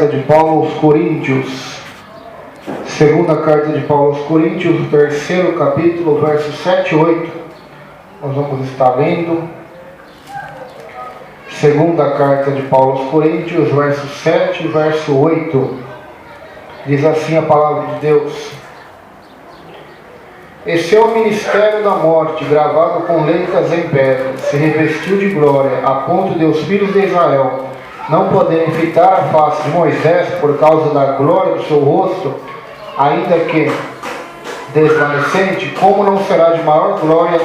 De Paulo aos Coríntios, segunda carta de Paulo aos Coríntios, o terceiro capítulo, versos 7 e 8, nós vamos estar lendo. Segunda carta de Paulo aos Coríntios, verso 7 e verso 8, diz assim a palavra de Deus: Esse é o ministério da morte, gravado com letras em pedra, se revestiu de glória, a ponto de os filhos de Israel não poderem fitar a face de Moisés por causa da glória do seu rosto, ainda que desvanecente, como não será de maior glória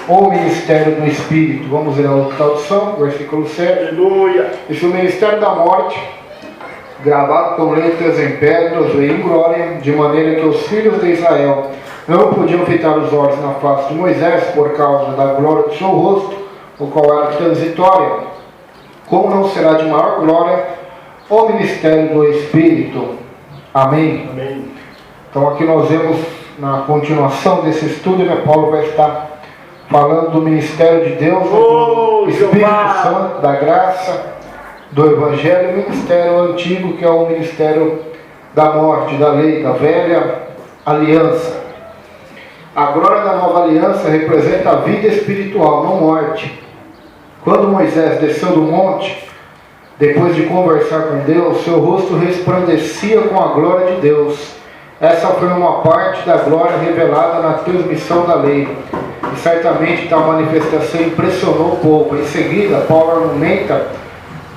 o ministério do Espírito? Vamos ler a outra tradução, versículo 7. Aleluia! Esse é o ministério da morte, gravado com letras em pedras e em glória, de maneira que os filhos de Israel não podiam fitar os olhos na face de Moisés por causa da glória do seu rosto, o qual era transitória. Como não será de maior glória o ministério do Espírito? Amém? Amém. Então aqui nós vemos, na continuação desse estudo, Paulo vai estar falando do ministério de Deus, do Espírito Santo, da graça, do Evangelho, o ministério antigo, que é o ministério da morte, da lei, da velha aliança. A glória da nova aliança representa a vida espiritual, não morte. Quando Moisés desceu do monte, depois de conversar com Deus, seu rosto resplandecia com a glória de Deus. Essa foi uma parte da glória revelada na transmissão da lei. E certamente tal manifestação impressionou o povo. Em seguida, Paulo argumenta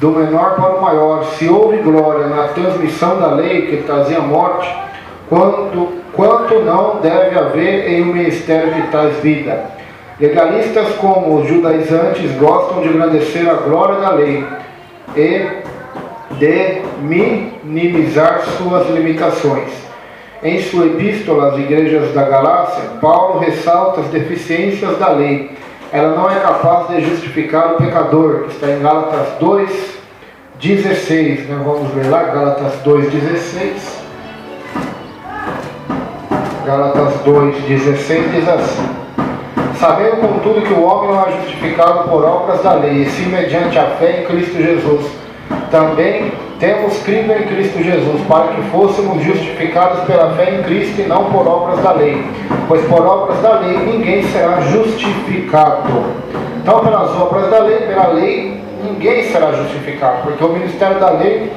do menor para o maior. Se houve glória na transmissão da lei que trazia morte, quanto não deve haver em um ministério que traz vida? Legalistas como os judaizantes gostam de engrandecer a glória da lei e de minimizar suas limitações. Em sua epístola às igrejas da Galácia, Paulo ressalta as deficiências da lei. Ela não é capaz de justificar o pecador, que está em Gálatas 2:16. Vamos ver lá, Gálatas 2:16. Gálatas 2:16 diz assim: Sabendo, contudo, que o homem não é justificado por obras da lei, e sim mediante a fé em Cristo Jesus. Também temos crido em Cristo Jesus, para que fôssemos justificados pela fé em Cristo e não por obras da lei. Pois por obras da lei ninguém será justificado. Então, pelas obras da lei, pela lei, ninguém será justificado. Porque o ministério da lei,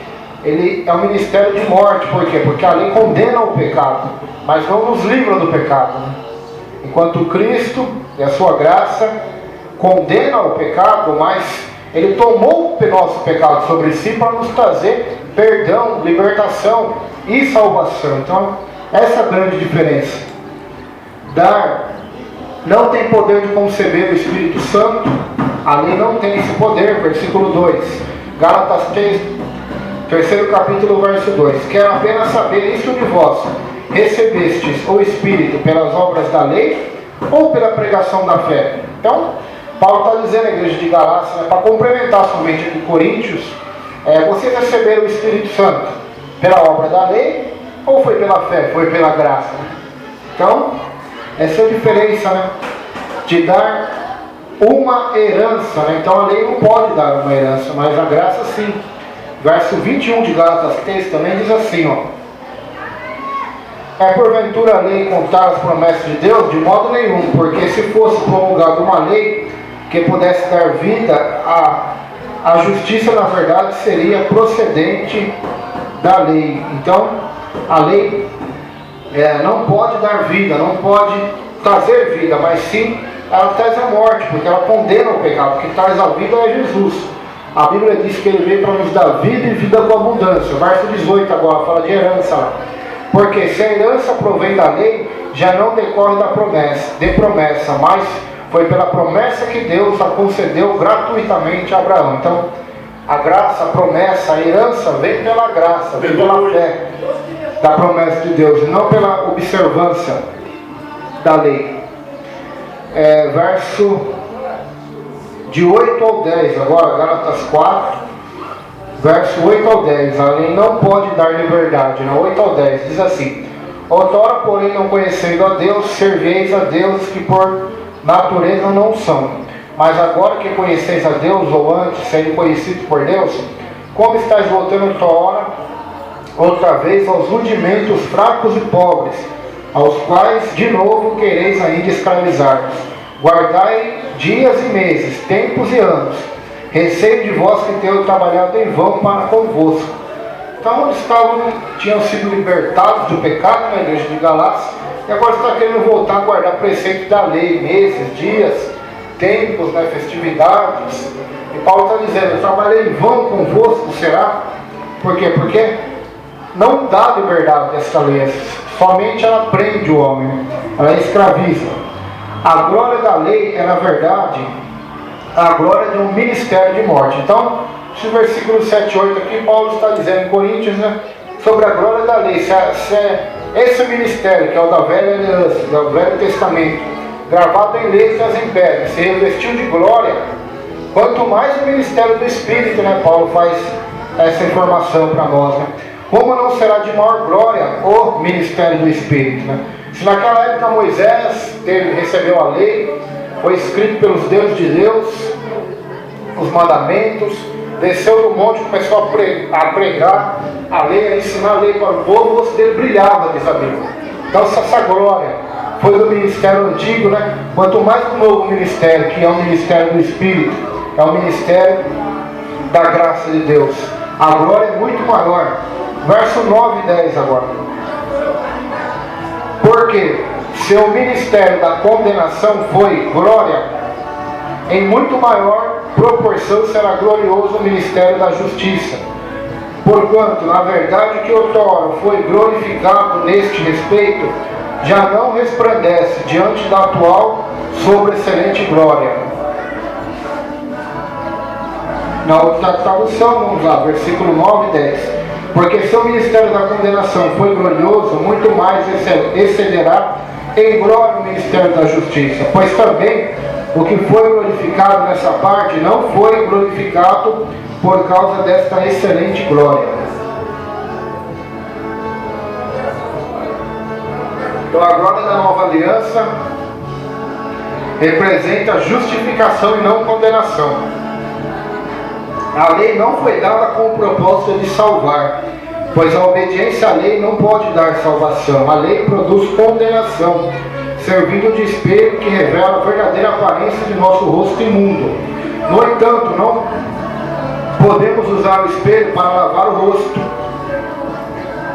ele é um ministério de morte. Por quê? Porque a lei condena o pecado, mas não nos livra do pecado. Enquanto Cristo e a sua graça condena o pecado, mas Ele tomou o nosso pecado sobre si para nos trazer perdão, libertação e salvação. Então, essa é a grande diferença. Dar não tem poder de conceber o Espírito Santo, a lei não tem esse poder. Versículo 2, Gálatas 3, terceiro capítulo, verso 2. Quero apenas saber isso de vós: recebestes o Espírito pelas obras da lei ou pela pregação da fé? Então, Paulo está dizendo à igreja de Galácia, para complementar somente de Coríntios, vocês receberam o Espírito Santo pela obra da lei ou foi pela fé? Foi pela graça. Então, essa é a diferença, de dar uma herança. Então, a lei não pode dar uma herança, mas a graça sim. Verso 21 de Gálatas 3 também diz assim, É porventura a lei contar as promessas de Deus? De modo nenhum, porque se fosse promulgada uma lei que pudesse dar vida, a justiça na verdade seria procedente da lei. Então, a lei não pode dar vida, não pode trazer vida, mas sim ela traz a morte, porque ela condena o pecado. O que traz a vida é Jesus. A Bíblia diz que Ele veio para nos dar vida e vida com abundância. O verso 18 agora fala de herança. Porque se a herança provém da lei, já não decorre de promessa, mas foi pela promessa que Deus a concedeu gratuitamente a Abraão. Então, a graça, a promessa, a herança vem pela graça, vem pela fé da promessa de Deus, e não pela observância da lei. Verso de 8 ao 10, agora, Gálatas 4, verso 8 ao 10, a lei não pode dar liberdade, 8 ao 10, diz assim: Outrora, porém, não conhecendo a Deus, serveis a deuses que por natureza não são. Mas agora que conheceis a Deus, ou antes, sendo conhecidos por Deus, como estáis voltando outra hora outra vez aos rudimentos fracos e pobres, aos quais de novo quereis ainda escravizar-vos. Guardai dias e meses, tempos e anos, receio de vós que tenho trabalhado em vão para convosco. Então eles tinham sido libertados do pecado na igreja de Galácia, e agora está querendo voltar a guardar preceito da lei, meses, dias, tempos, né, festividades. E Paulo está dizendo: eu trabalhei em vão convosco, será? Por quê? Porque não dá liberdade desta lei, somente ela prende o homem, ela escraviza. A glória da lei é, na verdade, a glória de um ministério de morte. Então, esse versículo 7 e 8 aqui, Paulo está dizendo em Coríntios, né, sobre a glória da lei. Se esse ministério, que é o da velha aliança, do Velho Testamento, gravado em letras em pedra, se revestiu de glória, quanto mais o ministério do Espírito, né, Paulo faz essa informação para nós, né? Como não será de maior glória o ministério do Espírito, né? Se naquela época Moisés recebeu a lei, foi escrito pelos deuses de Deus, os mandamentos, desceu do monte, começou a pregar a lei, a ensinar a lei para o povo, o rosto dele brilhava, diz a Bíblia. Então, se essa glória foi do ministério antigo, né? Quanto mais do novo ministério, que é o ministério do Espírito, é o ministério da graça de Deus. A glória é muito maior. Verso 9 e 10 agora. Porque se o ministério da condenação foi glória, em muito maior proporção será glorioso o ministério da justiça. Porquanto, na verdade, que outrora foi glorificado neste respeito, já não resplandece diante da atual sobreexcelente glória. Na outra tradução, vamos lá, versículo 9 e 10. Porque se o ministério da condenação foi glorioso, muito mais excederá em glória o ministério da justiça. Pois também o que foi glorificado nessa parte não foi glorificado por causa desta excelente glória. Então a glória da nova aliança representa justificação e não condenação. A lei não foi dada com o propósito de salvar, pois a obediência à lei não pode dar salvação. A lei produz condenação, servindo de espelho que revela a verdadeira aparência de nosso rosto imundo. No entanto, não podemos usar o espelho para lavar o rosto.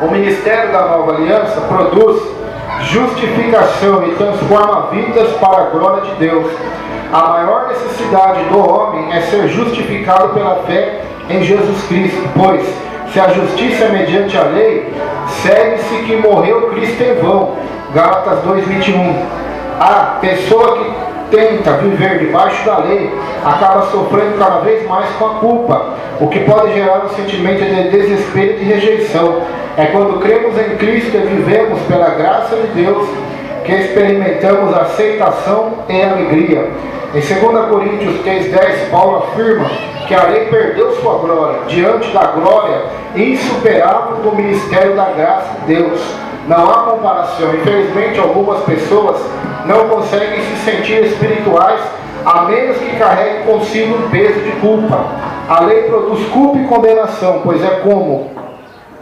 O ministério da nova aliança produz justificação e transforma vidas para a glória de Deus. A maior necessidade do homem é ser justificado pela fé em Jesus Cristo, pois se a justiça é mediante a lei, segue-se que morreu Cristo em vão. Gálatas 2:21. A pessoa que tenta viver debaixo da lei acaba sofrendo cada vez mais com a culpa, o que pode gerar um sentimento de desespero e de rejeição. É quando cremos em Cristo e vivemos pela graça de Deus que experimentamos aceitação e alegria. Em 2 Coríntios 3:10, Paulo afirma que a lei perdeu sua glória diante da glória insuperável do ministério da graça de Deus. Não há comparação. Infelizmente, algumas pessoas não conseguem se sentir espirituais a menos que carreguem consigo um peso de culpa. A lei produz culpa e condenação, pois é como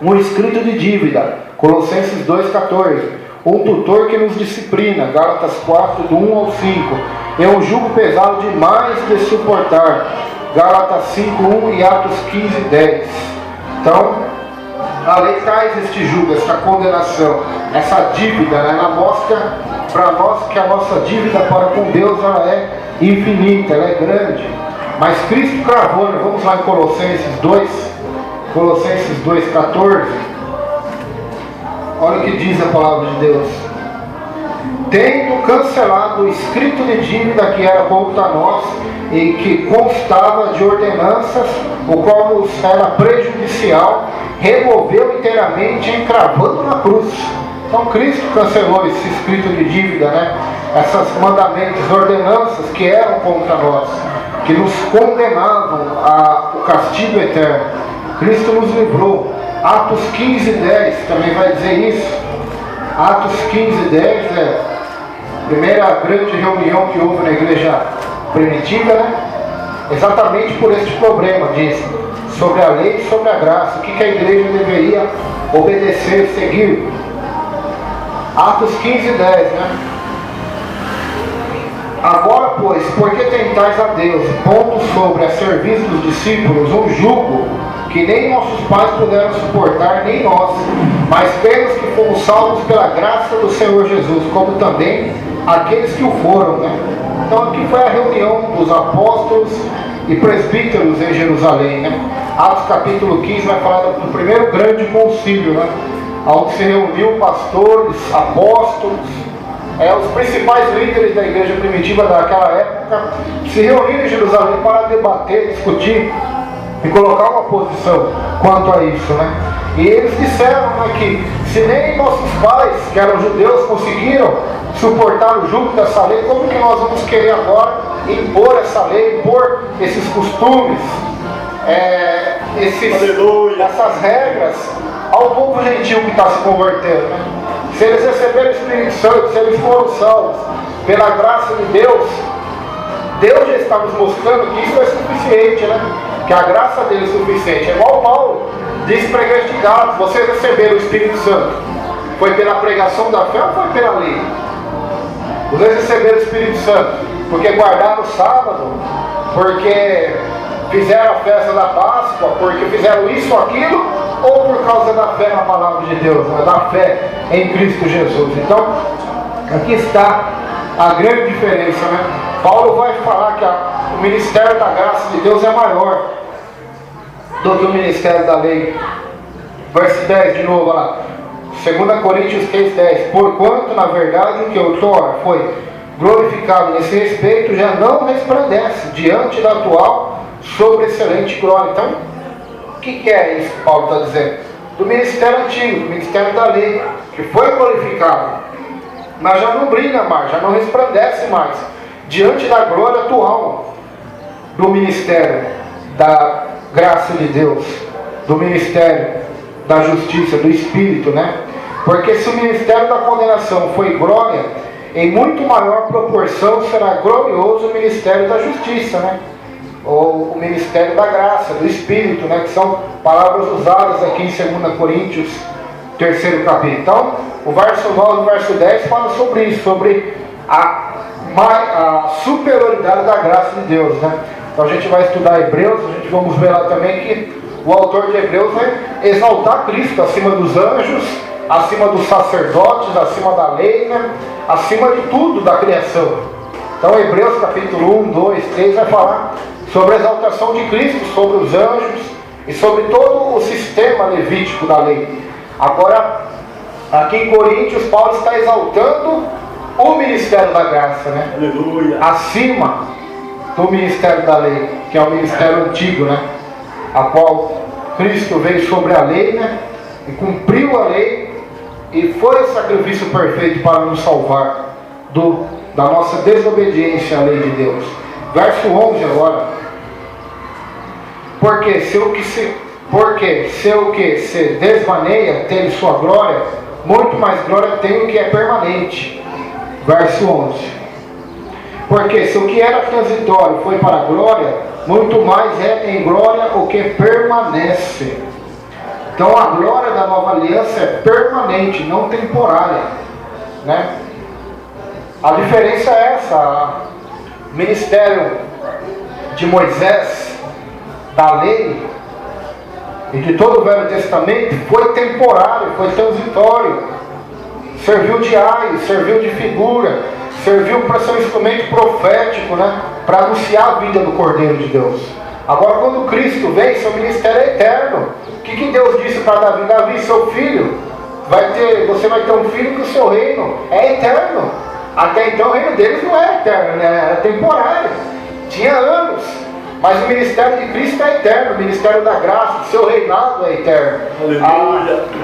um escrito de dívida, Colossenses 2:14. Um tutor que nos disciplina, Gálatas 4, do 1 ao 5. É um jugo pesado demais de suportar, Gálatas 5:1 e Atos 15:10. Então, a lei traz este jugo, esta condenação, essa dívida, né? Ela mostra para nós que a nossa dívida para com Deus ela é infinita, ela é grande. Mas Cristo cravou, né? Vamos lá em Colossenses 2:14. Olha o que diz a palavra de Deus. Tendo cancelado o escrito de dívida que era contra nós e que constava de ordenanças, o qual nos era prejudicial, removeu inteiramente, encravando na cruz. Então Cristo cancelou esse escrito de dívida, né? Essas mandamentos, ordenanças que eram contra nós, que nos condenavam ao castigo eterno. Cristo nos livrou. Atos 15:10 também vai dizer isso. Atos 15:10 é a primeira grande reunião que houve na igreja primitiva, né? Exatamente por este problema, diz: sobre a lei e sobre a graça. O que a igreja deveria obedecer e seguir? Atos 15:10, né? Agora, pois, porque tentais a Deus, pondo sobre a serviço dos discípulos um jugo que nem nossos pais puderam suportar, nem nós, mas pelos que fomos salvos pela graça do Senhor Jesus, como também aqueles que o foram, né? Então aqui foi a reunião dos apóstolos e presbíteros em Jerusalém, né? Atos capítulo 15 vai falar do primeiro grande concílio, né? Onde se reuniu pastores, apóstolos, os principais líderes da igreja primitiva daquela época se reuniram em Jerusalém para debater, discutir e colocar uma posição quanto a isso, né? E eles disseram, né, que se nem nossos pais, que eram judeus, conseguiram suportar o jugo dessa lei, como que nós vamos querer agora impor essa lei, impor esses costumes, essas regras ao povo gentil que está se convertendo, né? Se eles receberam o Espírito Santo, se eles foram salvos pela graça de Deus, Deus já está nos mostrando que isso é suficiente, né? Que a graça dele é suficiente. É igual Paulo diz para a igreja de Gálatas: vocês receberam o Espírito Santo, foi pela pregação da fé ou foi pela lei? Vocês receberam o Espírito Santo porque guardaram o sábado, porque fizeram a festa da Páscoa, porque fizeram isso ou aquilo, ou por causa da fé na palavra de Deus, né? Da fé em Cristo Jesus? Então, aqui está a grande diferença, né? Paulo vai falar que o ministério da graça de Deus é maior do que o ministério da lei. Verso 10 de novo lá, 2 Coríntios 3:10. Porquanto, na verdade, o que outrora foi glorificado nesse respeito já não resplandece diante da atual sobreexcelente glória. Então, o que é isso que Paulo está dizendo? Do ministério antigo, do ministério da lei, que foi glorificado, mas já não brilha mais, já não resplandece mais diante da glória atual do ministério da graça de Deus, do ministério da justiça, do Espírito, né? Porque se o ministério da condenação foi glória, em muito maior proporção será glorioso o ministério da justiça, né? Ou o ministério da graça, do Espírito, né? Que são palavras usadas aqui em 2 Coríntios, 3º capítulo. Então, o verso 9 e o verso 10 falam sobre isso, sobre a superioridade da graça de Deus, né? Então a gente vai estudar Hebreus, vamos ver lá também que o autor de Hebreus vai exaltar Cristo acima dos anjos, acima dos sacerdotes, acima da lei, né? Acima de tudo da criação. Então Hebreus capítulo 1, 2, 3 vai falar sobre a exaltação de Cristo, sobre os anjos e sobre todo o sistema levítico da lei. Agora, aqui em Coríntios, Paulo está exaltando o ministério da graça, né? Aleluia. Acima do ministério da lei, que é o ministério antigo, né? A qual Cristo veio sobre a lei, né? E cumpriu a lei e foi o sacrifício perfeito para nos salvar da nossa desobediência à lei de Deus. Verso 11 agora. Porque se o que se desvaneia tem sua glória, muito mais glória tem o que é permanente. Verso 11. Porque se o que era transitório foi para a glória, muito mais é em glória o que permanece. Então a glória da nova aliança é permanente, não temporária, né? A diferença é essa. O ministério de Moisés, da lei e de todo o Velho Testamento foi temporário, foi transitório, serviu de aio, serviu de figura, serviu para ser um instrumento profético, né? Para anunciar a vida do Cordeiro de Deus. Agora, quando Cristo vem, seu ministério é eterno. O que Deus disse para Davi? Davi, seu filho, você vai ter um filho que o seu reino é eterno. Até então o reino deles não era eterno, né? Era temporário, tinha anos. Mas o ministério de Cristo é eterno, o ministério da graça, o seu reinado é eterno.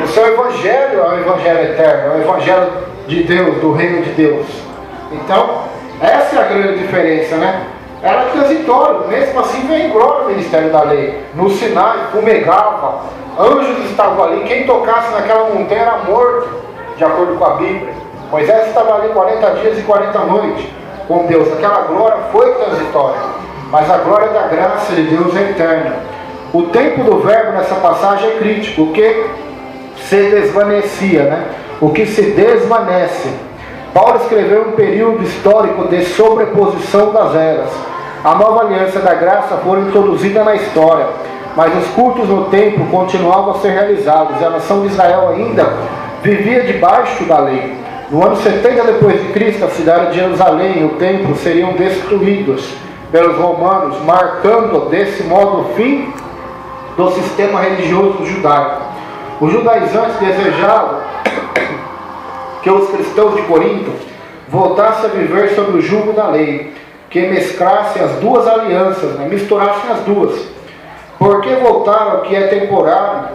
O seu evangelho é o evangelho eterno, é o evangelho de Deus, do reino de Deus. Então, essa é a grande diferença, né? Era transitório, mesmo assim veio em glória o ministério da lei. No Sinai, fumegava, anjos estavam ali, quem tocasse naquela montanha era morto, de acordo com a Bíblia. Moisés estava ali 40 dias e 40 noites com Deus. Aquela glória foi transitória, mas a glória da graça de Deus é eterna. O tempo do verbo nessa passagem é crítico, o que se desvanecia, né? O que se desvanece. Paulo escreveu um período histórico de sobreposição das eras. A nova aliança da graça foi introduzida na história, mas os cultos no templo continuavam a ser realizados, e a nação de Israel ainda vivia debaixo da lei. No ano 70 depois de Cristo, a cidade de Jerusalém e o templo seriam destruídos pelos romanos, marcando desse modo o fim do sistema religioso judaico. Os judaizantes desejavam que os cristãos de Corinto voltassem a viver sob o jugo da lei, que mesclassem as duas alianças, né? Misturassem as duas. Por que voltar ao que é temporário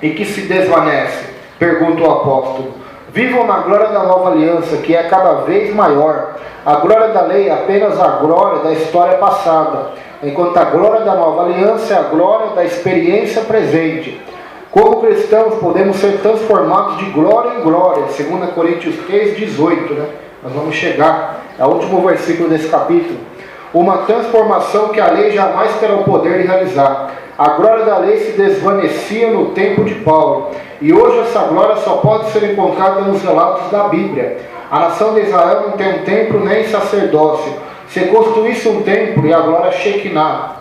e que se desvanece? Pergunta o apóstolo. Vivam na glória da nova aliança, que é cada vez maior. A glória da lei é apenas a glória da história passada, enquanto a glória da nova aliança é a glória da experiência presente. Como cristãos podemos ser transformados de glória em glória, 2 Coríntios 3,18, né? Nós vamos chegar ao último versículo desse capítulo. Uma transformação que a lei jamais terá o poder de realizar. A glória da lei se desvanecia no tempo de Paulo, e hoje essa glória só pode ser encontrada nos relatos da Bíblia. A nação de Israel não tem um templo nem sacerdócio. Se construísse um templo e a glória Shekinah,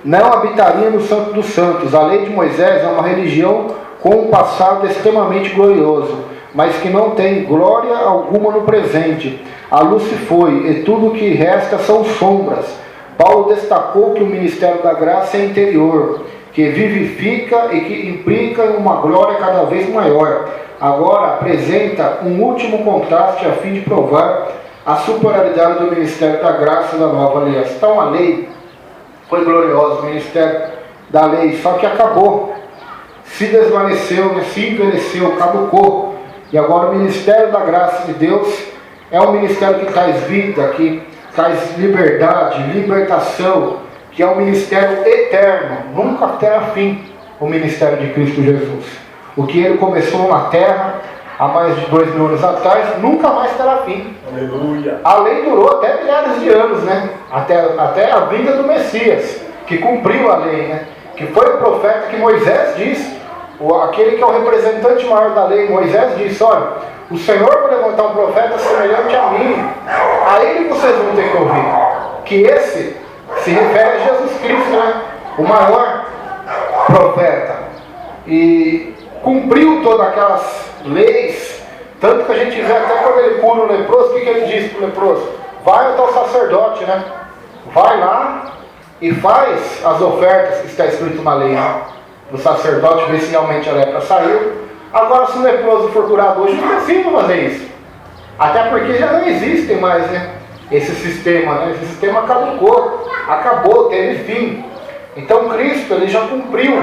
não habitaria no Santo dos Santos. A lei de Moisés é uma religião com um passado extremamente glorioso, mas que não tem glória alguma no presente. A luz se foi, e tudo o que resta são sombras. Paulo destacou que o ministério da graça é interior, que vivifica e que implica em uma glória cada vez maior. Agora apresenta um último contraste a fim de provar a superioridade do ministério da graça da nova aliança. Então a lei foi gloriosa, o ministério da lei, só que acabou, se desvaneceu, se envelheceu, caducou. E agora o ministério da graça de Deus é um ministério que traz vida, que traz liberdade, libertação, que é um ministério eterno, nunca terá fim, o ministério de Cristo Jesus. O que ele começou na terra há mais de 2000 anos atrás, nunca mais terá fim. Aleluia. A lei durou até milhares de anos, né? Até a vinda do Messias, que cumpriu a lei, né? Que foi o profeta que Moisés disse, aquele que é o representante maior da lei. Moisés disse: olha, o Senhor vai levantar um profeta semelhante a mim, a ele vocês vão ter que ouvir. Que esse se refere a Jesus Cristo, né? O maior profeta. E cumpriu todas aquelas leis, tanto que a gente vê até quando ele cura o leproso, o que ele disse para o leproso? Vai até o sacerdote, né? Vai lá e faz as ofertas que está escrito na lei, né? O sacerdote vê se realmente a lepra saiu. Agora, se o leproso for curado hoje, não precisa fazer isso. Até porque já não existem mais, né? Esse sistema, né? Esse sistema caducou, acabou, teve fim. Então Cristo, ele já cumpriu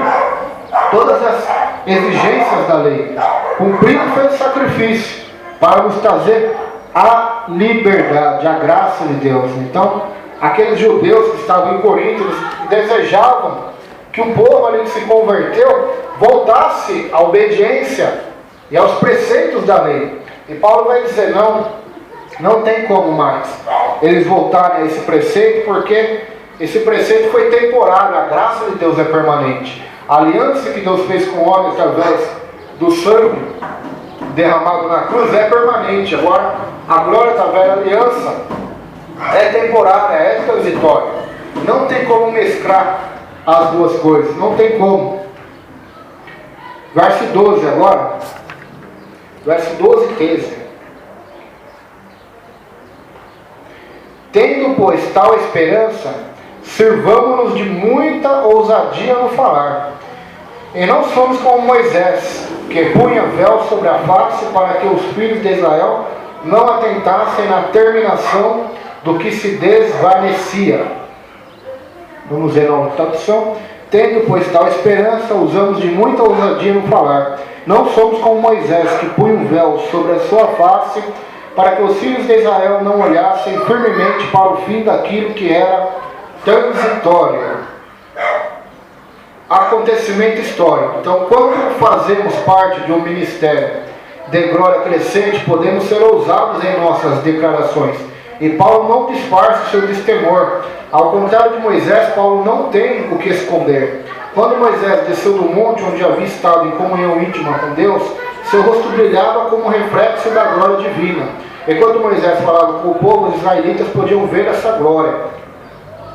todas as exigências da lei. Cumpriu e fez o sacrifício para nos trazer a liberdade, a graça de Deus. Então, aqueles judeus que estavam em Corinto, eles desejavam que o povo ali que se converteu voltasse à obediência e aos preceitos da lei. E Paulo vai dizer: não tem como mais eles voltarem a esse preceito, porque esse preceito foi temporário, a graça de Deus é permanente. A aliança que Deus fez com o homem através do sangue derramado na cruz é permanente. Agora, a glória da velha aliança é temporária, é transitória. Não tem como mesclar as duas coisas, não tem como. Verso 12 agora, verso 12 e 13. Tendo, pois, tal esperança, sirvamo-nos de muita ousadia no falar. E não somos como Moisés, que punha véu sobre a face para que os filhos de Israel não atentassem na terminação do que se desvanecia. Vamos ver na tradução. Tendo, pois, tal esperança, usamos de muita ousadia no falar. Não somos como Moisés, que punha um véu sobre a sua face para que os filhos de Israel não olhassem firmemente para o fim daquilo que era transitório. Acontecimento histórico. Então, quando fazemos parte de um ministério de glória crescente, podemos ser ousados em nossas declarações. E Paulo não disfarça o seu destemor. Ao contrário de Moisés, Paulo não tem o que esconder. Quando Moisés desceu do monte onde havia estado em comunhão íntima com Deus, seu rosto brilhava como um reflexo da glória divina. E quando Moisés falava com o povo, os israelitas podiam ver essa glória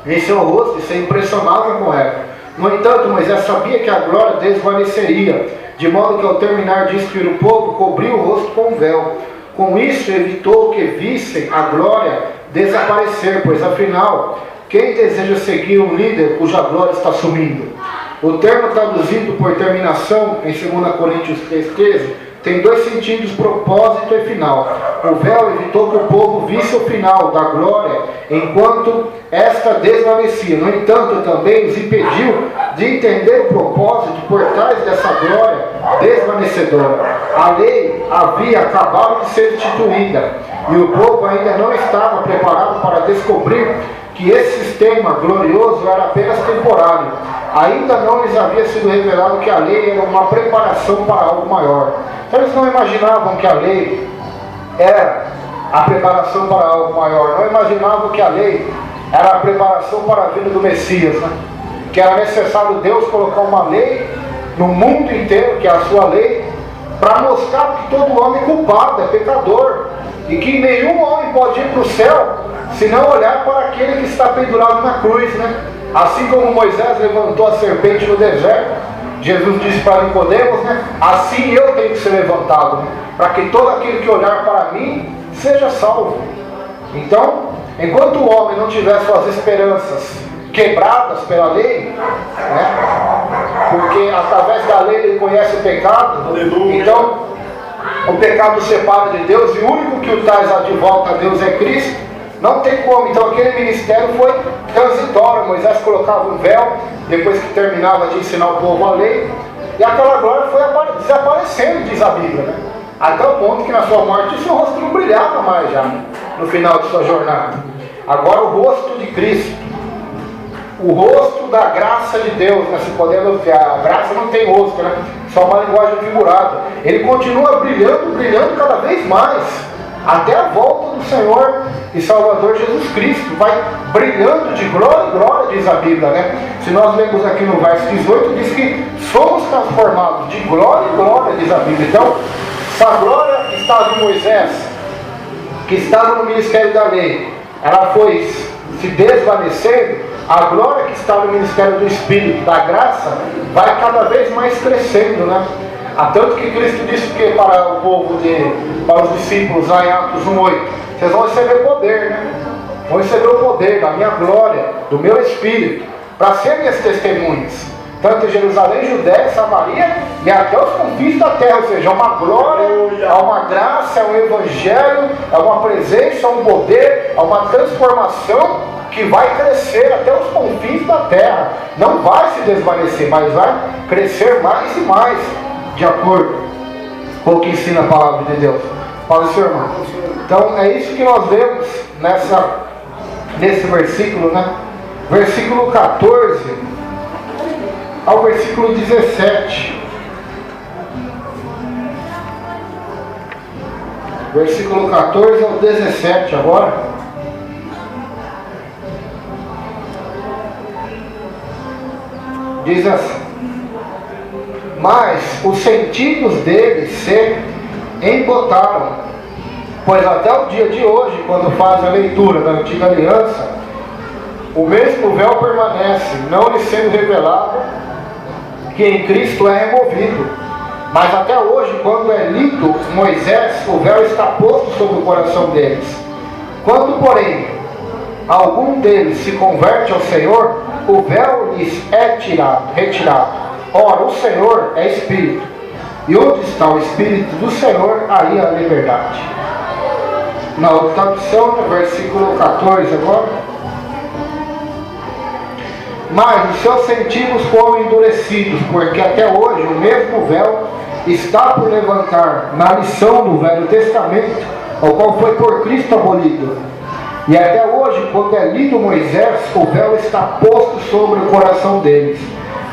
em seu rosto e se impressionavam com ela. No entanto, Moisés sabia que a glória desvaneceria, de modo que ao terminar de instruir o povo, cobriu o rosto com um véu. Com isso, evitou que vissem a glória desaparecer, pois afinal, quem deseja seguir um líder cuja glória está sumindo? O termo traduzido por terminação em 2 Coríntios 3,13 tem dois sentidos: propósito e final. O véu evitou que o povo visse o final da glória enquanto esta desvanecia. No entanto, também os impediu de entender o propósito por trás dessa glória desvanecedora. A lei havia acabado de ser instituída e o povo ainda não estava preparado para descobrir que esse sistema glorioso era apenas temporário. Ainda não lhes havia sido revelado que a lei era uma preparação para algo maior. Então eles não imaginavam que a lei era a preparação para algo maior. Não imaginavam que a lei era a preparação para a vinda do Messias, né? Que era necessário Deus colocar uma lei no mundo inteiro, que é a sua lei, para mostrar que todo homem é culpado, é pecador, e que nenhum homem pode ir para o céu se não olhar para aquele que está pendurado na cruz, né? Assim como Moisés levantou a serpente no deserto, Jesus disse para Nicodemos, né? Assim eu tenho que ser levantado, né? Para que todo aquele que olhar para mim seja salvo. Então, enquanto o homem não tiver suas esperanças quebradas pela lei, né? Porque através da lei ele conhece o pecado. Aleluia. Então o pecado o separa de Deus, e o único que o traz de volta a Deus é Cristo. Não tem como. Então aquele ministério foi transitório. Moisés colocava um véu depois que terminava de ensinar o povo a lei, e aquela glória foi desaparecendo, diz a Bíblia, né? Até o ponto que na sua morte o seu rosto não brilhava mais já no final de sua jornada. Agora o rosto de Cristo, o rosto da graça de Deus, né? Se podemos ver, a graça não tem rosto, né? Só uma linguagem figurada. Ele continua brilhando, brilhando cada vez mais, até a volta do Senhor e Salvador Jesus Cristo. Vai brilhando de glória em glória, diz a Bíblia, né? Se nós lemos aqui no verso 18, diz que somos transformados de glória em glória, diz a Bíblia. Então, se a glória que estava em Moisés, que estava no ministério da lei, ela foi se desvanecendo, a glória que está no ministério do Espírito, da graça, vai cada vez mais crescendo, né? Há tanto que Cristo disse que para o povo, para os discípulos, lá em Atos 1:8, vocês vão receber poder, né? Vão receber o poder da minha glória, do meu Espírito, para serem minhas testemunhas, tanto em Jerusalém, Judéia, Samaria e até os confins da terra. Ou seja, é uma glória, é uma graça, é um evangelho, é uma presença, é um poder, é uma transformação que vai crescer até os confins da terra. Não vai se desvanecer, mas vai crescer mais e mais, de acordo com o que ensina a palavra de Deus. Fala, seu irmão. Então é isso que nós vemos nesse versículo, né? Versículo 14 ao versículo 17. Versículo 14 ao 17 agora. Diz assim: mas os sentidos deles se embotaram, pois até o dia de hoje, quando faz a leitura da antiga aliança, o mesmo véu permanece, não lhe sendo revelado que em Cristo é removido. Mas até hoje, quando é lido Moisés, o véu está posto sobre o coração deles. Quando, porém, algum deles se converte ao Senhor, o véu lhes é retirado. Ora, o Senhor é Espírito, e onde está o Espírito do Senhor, aí há liberdade. Na outra opção, no versículo 14 agora: mas os seus sentidos foram endurecidos, porque até hoje o mesmo véu está por levantar na lição do Velho Testamento, o qual foi por Cristo abolido. E até hoje, quando é lido Moisés, o véu está posto sobre o coração deles.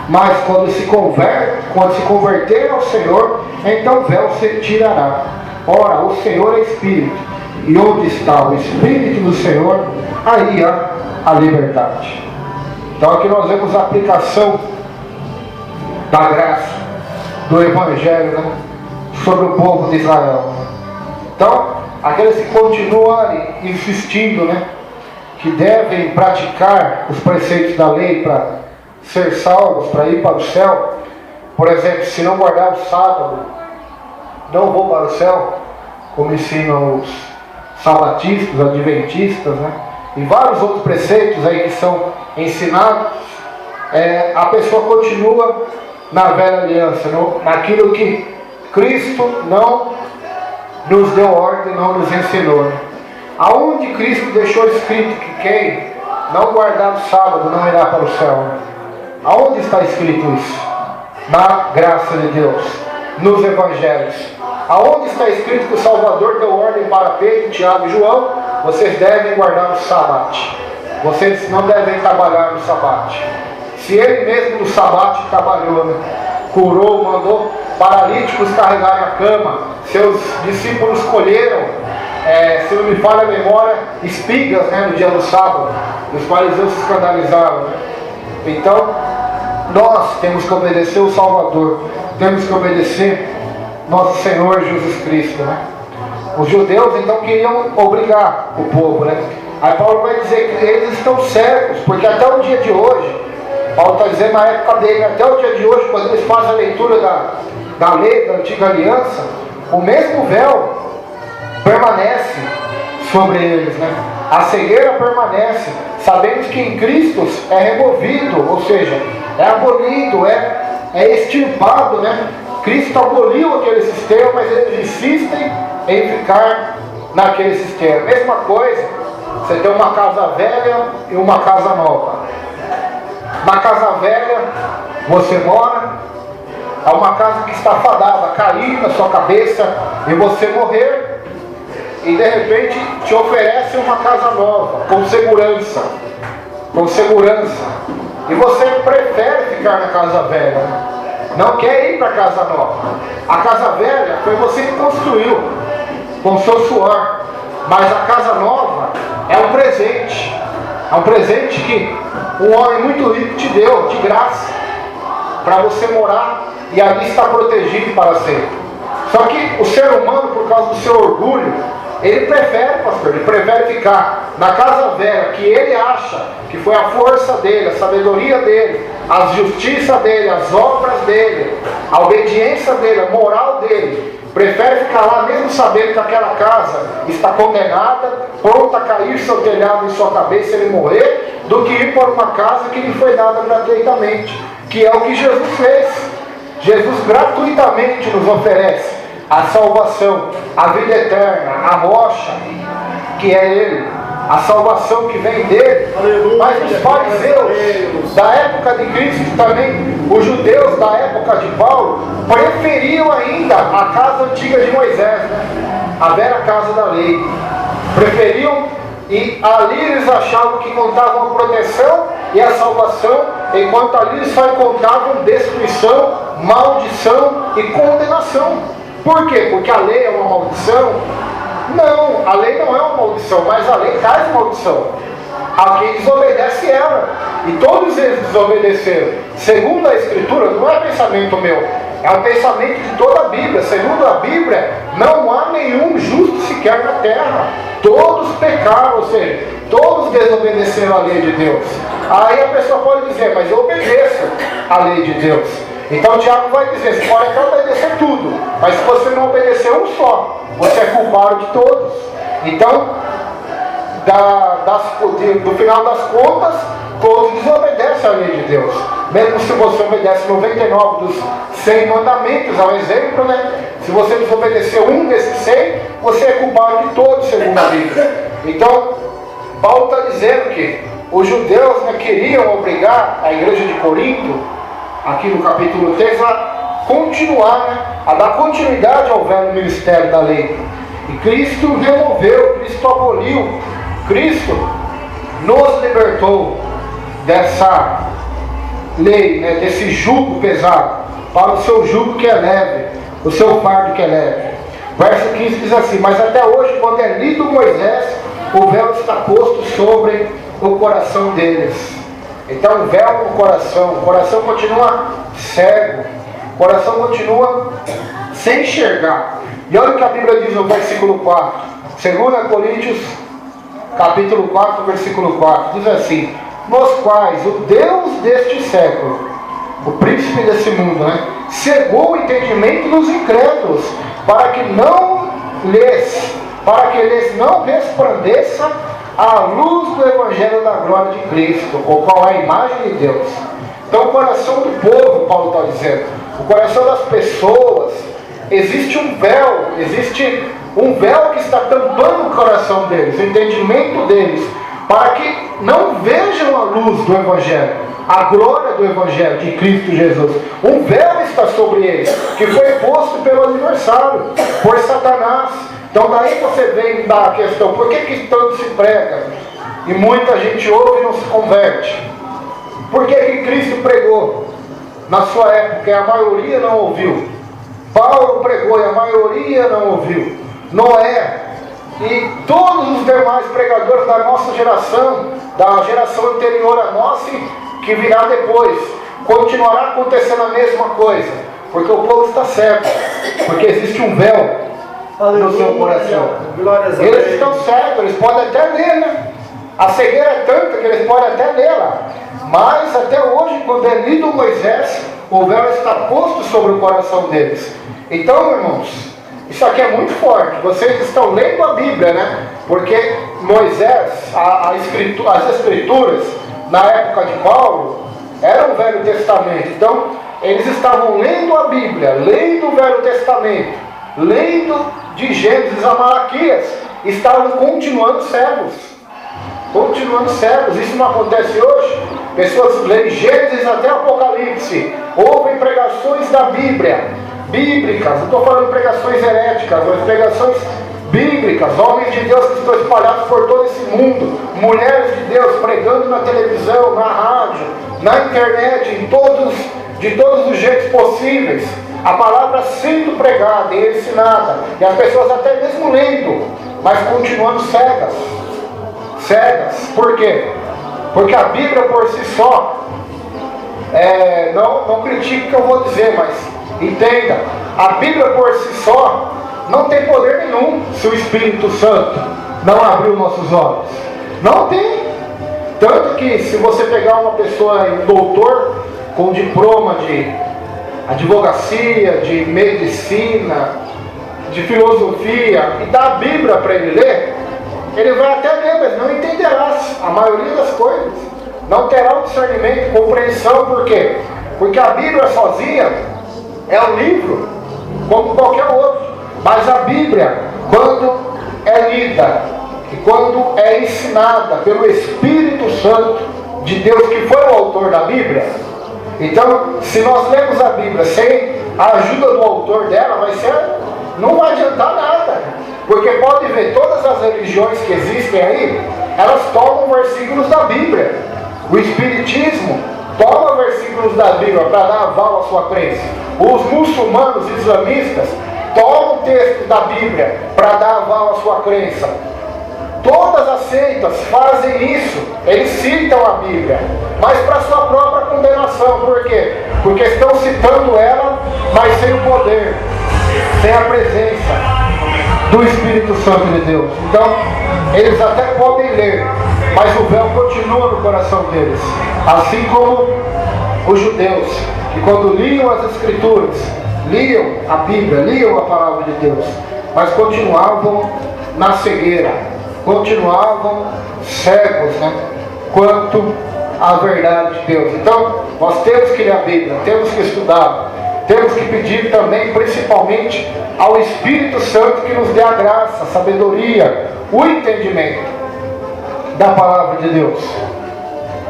Mas quando se converter ao Senhor, então o véu se tirará. Ora, o Senhor é Espírito, E onde está o Espírito do Senhor, aí há a liberdade. Então aqui nós vemos a aplicação da graça, do Evangelho, né, sobre o povo de Israel. Então, aqueles que continuarem insistindo, né, que devem praticar os preceitos da lei para ser salvos, para ir para o céu. Por exemplo, se não guardar o sábado, não vou para o céu, como ensinam os sabatistas, os adventistas, né? E vários outros preceitos aí que são ensinados. A pessoa continua na velha aliança, naquilo que Cristo não nos deu ordem, não nos ensinou, né? Aonde Cristo deixou escrito que quem não guardar o sábado não irá para o céu? Aonde está escrito isso? Na graça de Deus, nos evangelhos. Aonde está escrito que o Salvador deu ordem para Pedro, Tiago e João? Vocês devem guardar o sábado. Vocês não devem trabalhar no sábado. Se ele mesmo no sábado trabalhou, né? Curou, mandou paralíticos carregarem a cama, seus discípulos colheram, se não me falha a memória, espigas, né, no dia do sábado, os fariseus se escandalizaram, né? Então, nós temos que obedecer o Salvador, temos que obedecer nosso Senhor Jesus Cristo, né? Os judeus então queriam obrigar o povo, né? Aí Paulo vai dizer que eles estão cegos, porque até o dia de hoje, Paulo está dizendo na época dele, até o dia de hoje, quando eles fazem a leitura da lei, da antiga aliança, o mesmo véu permanece sobre eles, né? A cegueira permanece. Sabemos que em Cristo é removido, ou seja, é abolido, é extirpado, né? Cristo aboliu aquele sistema, mas eles insistem em ficar naquele sistema. Mesma coisa, você tem uma casa velha e uma casa nova. Na casa velha, você mora, é uma casa que está fadada a cair na sua cabeça e você morrer. E de repente te oferece uma casa nova, com segurança. Com segurança. E você prefere ficar na casa velha. Não quer ir para a casa nova. A casa velha foi você que construiu, com seu suor. Mas a casa nova é um presente. É um presente que um homem muito rico te deu, de graça. Para você morar e ali estar protegido para sempre. Só que o ser humano, por causa do seu orgulho, ele prefere, pastor, ele prefere ficar na casa velha, que ele acha que foi a força dele, a sabedoria dele, a justiça dele, as obras dele, a obediência dele, a moral dele. Prefere ficar lá mesmo sabendo que aquela casa está condenada, pronta a cair seu telhado em sua cabeça e ele morrer, do que ir para uma casa que lhe foi dada gratuitamente, que é o que Jesus fez. Jesus gratuitamente nos oferece a salvação, a vida eterna, a rocha, que é Ele, a salvação que vem dele. Aleluia. Mas os fariseus da época de Cristo, também os judeus da época de Paulo, preferiam ainda a casa antiga de Moisés, né? A velha casa da lei. Preferiam, e ali eles achavam que contavam a proteção e a salvação, enquanto ali eles só encontravam destruição, maldição e condenação. Por quê? Porque a lei é uma maldição? Não, a lei não é uma maldição, mas a lei traz maldição a quem desobedece ela. E todos eles desobedeceram. Segundo a Escritura, não é pensamento meu, é o pensamento de toda a Bíblia. Segundo a Bíblia, não há nenhum justo sequer na terra. Todos pecaram, ou seja, todos desobedeceram a lei de Deus. Aí a pessoa pode dizer, mas eu obedeço a lei de Deus. Então Tiago vai dizer, você pode até obedecer tudo, mas se você não obedecer um só, você é culpado de todos. Então, do final das contas, todos desobedecem a lei de Deus. Mesmo se você obedece 99 dos 100 mandamentos, é um exemplo, né? Se você desobedecer um desses 100, você é culpado de todos, segundo a Bíblia. Então, Paulo está dizendo que os judeus, né, queriam obrigar a igreja de Corinto, aqui no capítulo 3, a continuar, né, a dar continuidade ao velho ministério da lei. E Cristo removeu, Cristo aboliu, Cristo nos libertou dessa lei, né, desse jugo pesado, para o seu jugo que é leve, o seu fardo que é leve. Verso 15 diz assim: mas até hoje, quando é lido Moisés, o véu está posto sobre o coração deles. Então o véu no coração, o coração continua cego, o coração continua sem enxergar. E olha o que a Bíblia diz no versículo 4, 2 Coríntios capítulo 4, versículo 4, diz assim: nos quais o Deus deste século, o príncipe desse mundo, cegou o entendimento dos incrédulos, para que lhes não resplandeça a luz do Evangelho da glória de Cristo, o qual é a imagem de Deus. Então o coração do povo, Paulo está dizendo, o coração das pessoas, existe um véu que está tampando o coração deles, o entendimento deles, para que não vejam a luz do Evangelho, a glória do Evangelho de Cristo Jesus. Um véu está sobre eles, que foi posto pelo adversário, por Satanás. Então daí você vem da questão: por que tanto se prega e muita gente ouve e não se converte? Por que Cristo pregou na sua época e a maioria não ouviu? Paulo pregou e a maioria não ouviu. Noé e todos os demais pregadores da nossa geração, da geração anterior à nossa, que virá depois, continuará acontecendo a mesma coisa, porque o povo está cego, porque existe um véu no seu coração. Eles estão cegos, eles podem até ler, a cegueira é tanta que eles podem até lê-la, mas até hoje, quando é lido Moisés, o véu está posto sobre o coração deles. Então, irmãos, isso aqui é muito forte. Vocês estão lendo a Bíblia, porque Moisés, as escrituras na época de Paulo era o Velho Testamento. Então eles estavam lendo a Bíblia, lendo o Velho Testamento, lendo de Gênesis a Malaquias, estavam continuando cegos. Isso não acontece hoje. Pessoas leem Gênesis até Apocalipse, ouvem pregações da Bíblia bíblicas, não estou falando de pregações heréticas, mas pregações bíblicas, homens de Deus que estão espalhados por todo esse mundo, mulheres de Deus pregando na televisão, na rádio, na internet, de todos os jeitos possíveis, a palavra sendo pregada e ensinada, e as pessoas até mesmo lendo, mas continuando cegas. Por quê? Porque a Bíblia por si só, não critique o que eu vou dizer, mas entenda, a Bíblia por si só não tem poder nenhum se o Espírito Santo não abrir nossos olhos. Não tem. Tanto que se você pegar uma pessoa, um doutor com diploma de advocacia, de medicina, de filosofia, e dar a Bíblia para ele ler, ele vai até ler, mas não entenderá a maioria das coisas. Não terá o discernimento, compreensão. Por quê? Porque a Bíblia sozinha é um livro como qualquer outro, mas a Bíblia, quando é lida e quando é ensinada pelo Espírito Santo de Deus, que foi o autor da Bíblia, então se nós lemos a Bíblia sem a ajuda do autor dela, não vai adiantar nada, porque pode ver, todas as religiões que existem aí, elas tomam versículos da Bíblia. O Espiritismo toma versículos da Bíblia para dar aval à sua crença. Os muçulmanos islamistas tomam texto da Bíblia para dar aval à sua crença. Todas as seitas fazem isso, eles citam a Bíblia, mas para sua própria condenação. Por quê? Porque estão citando ela, mas sem o poder, sem a presença do Espírito Santo de Deus. Então, eles até podem ler, mas o véu continua no coração deles. Assim como os judeus, que quando liam as Escrituras, liam a Bíblia, liam a palavra de Deus, mas continuavam na cegueira, continuavam cegos, quanto à verdade de Deus. Então, nós temos que ler a Bíblia, temos que estudar, temos que pedir também, principalmente, ao Espírito Santo que nos dê a graça, a sabedoria, o entendimento da palavra de Deus.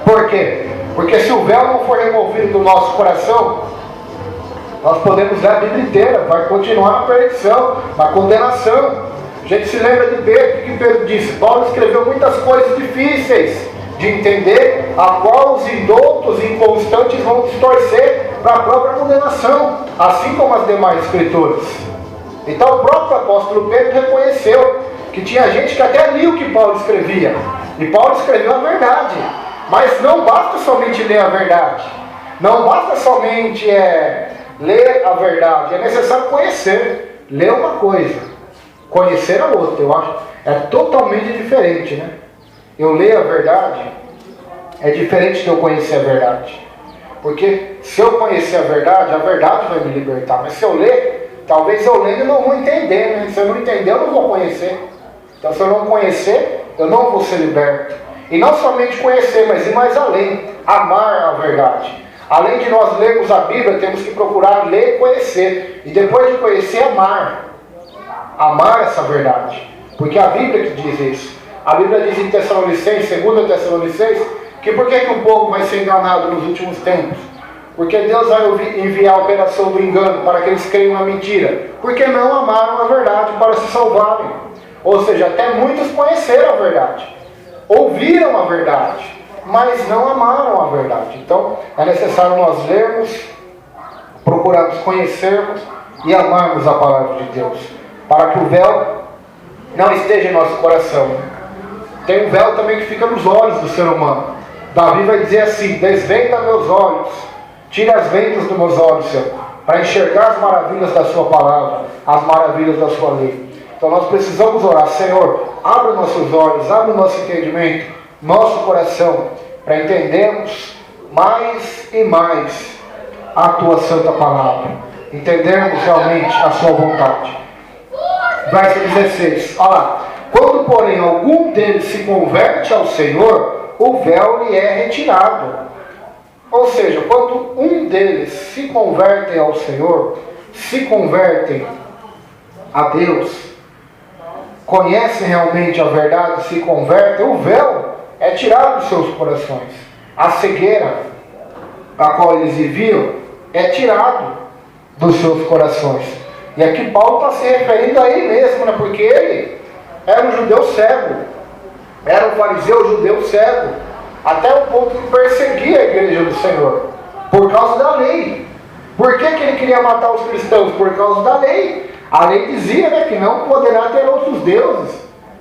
Por quê? Porque se o véu não for removido do nosso coração, nós podemos ler a Bíblia inteira, vai continuar na perdição, na condenação. A gente se lembra de Pedro, o que Pedro disse? Paulo escreveu muitas coisas difíceis de entender, a qual os indoutos e inconstantes vão distorcer para a própria condenação, assim como as demais escrituras. Então o próprio apóstolo Pedro reconheceu que tinha gente que até lia o que Paulo escrevia. E Paulo escreveu a verdade. Mas não basta somente ler a verdade. Não basta somente ler a verdade. É necessário conhecer. Ler uma coisa, conhecer a outra. Eu acho é totalmente diferente, né? Eu leio a verdade, é diferente de eu conhecer a verdade. Porque se eu conhecer a verdade vai me libertar. Mas se eu ler, talvez eu lendo e não vou entender, né? Se eu não entender, eu não vou conhecer. Então se eu não conhecer, eu não vou ser liberto. E não somente conhecer, mas ir mais além. Amar a verdade. Além de nós lermos a Bíblia, temos que procurar ler e conhecer. E depois de conhecer, amar. Amar essa verdade. Porque é a Bíblia que diz isso. A Bíblia diz em Tessalonicenses, 2 Tessalonicenses, que por que o povo vai ser enganado nos últimos tempos? Porque Deus vai enviar a operação do engano para que eles creiam na mentira. Porque não amaram a verdade para se salvarem. Ou seja, até muitos conheceram a verdade. Ouviram a verdade, mas não amaram a verdade. Então, é necessário nós lermos, procurarmos conhecermos e amarmos a palavra de Deus. Para que o véu não esteja em nosso coração. Tem um véu também que fica nos olhos do ser humano. Davi vai dizer assim: desvenda meus olhos, tira as vendas dos meus olhos, Senhor, para enxergar as maravilhas da sua palavra, as maravilhas da sua lei. Então nós precisamos orar: Senhor, abre nossos olhos, abre o nosso entendimento, nosso coração, para entendermos mais e mais a tua santa palavra, entendermos realmente a sua vontade. Verso 16, olha lá. Quando, porém, algum deles se converte ao Senhor, o véu lhe é retirado. Ou seja, quando um deles se convertem ao Senhor, se convertem a Deus, conhecem realmente a verdade, se convertem, o véu é tirado dos seus corações. A cegueira a qual eles viviam é tirado dos seus corações. E aqui Paulo está se referindo a ele mesmo, né? Porque ele era um judeu cego, era um fariseu judeu cego, até o ponto que perseguia a igreja do Senhor, por causa da lei. Por que ele queria matar os cristãos? Por causa da lei. A lei dizia, né, que não poderá ter outros deuses,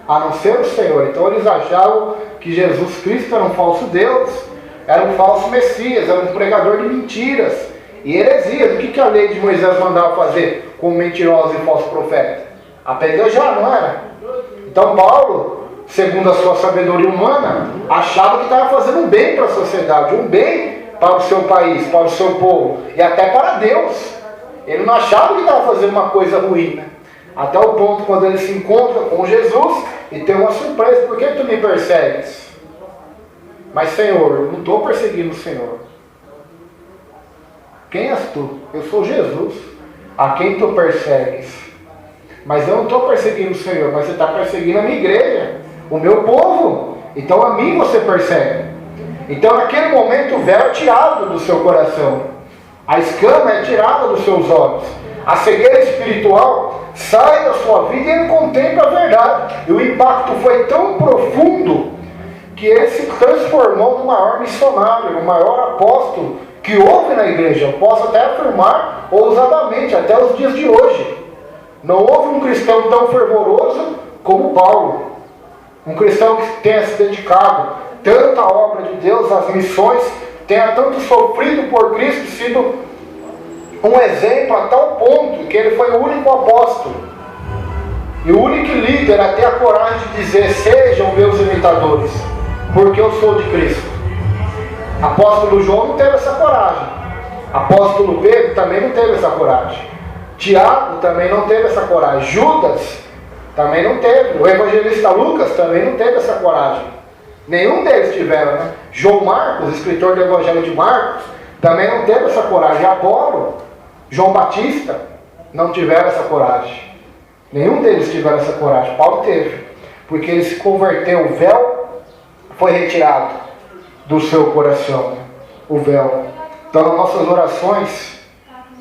a não ser o Senhor. Então eles achavam que Jesus Cristo era um falso Deus, era um falso Messias, era um pregador de mentiras e heresias. O que a lei de Moisés mandava fazer com mentirosos e falsos profetas? Apedrejar, não era? Então Paulo, segundo a sua sabedoria humana, achava que estava fazendo um bem para a sociedade, um bem para o seu país, para o seu povo e até para Deus. Ele não achava que estava fazendo uma coisa ruim, né? Até o ponto quando ele se encontra com Jesus e tem uma surpresa: por que tu me persegues? Mas Senhor, eu não estou perseguindo o Senhor. Quem és tu? Eu sou Jesus, a quem tu persegues. Mas eu não estou perseguindo o Senhor, mas você está perseguindo a minha igreja, o meu povo. Então a mim você persegue. Então naquele momento o véu é tirado do seu coração. A escama é tirada dos seus olhos. A cegueira espiritual sai da sua vida e ele contempla a verdade. E o impacto foi tão profundo que ele se transformou no maior missionário, no maior apóstolo que houve na igreja. Eu posso até afirmar ousadamente, até os dias de hoje. Não houve um cristão tão fervoroso como Paulo. Um cristão que tenha se dedicado tanto à obra de Deus, às missões, tenha tanto sofrido por Cristo, sido um exemplo a tal ponto que ele foi o único apóstolo e o único líder a ter a coragem de dizer: sejam meus imitadores, porque eu sou de Cristo. Apóstolo João não teve essa coragem. Apóstolo Pedro também não teve essa coragem. Tiago também não teve essa coragem. Judas também não teve. O evangelista Lucas também não teve essa coragem. Nenhum deles tiveram, né? João Marcos, escritor do Evangelho de Marcos, também não teve essa coragem. Apolo, João Batista, não tiveram essa coragem. Nenhum deles tiveram essa coragem. Paulo teve, porque ele se converteu. O véu foi retirado do seu coração, o véu. Então nas nossas orações,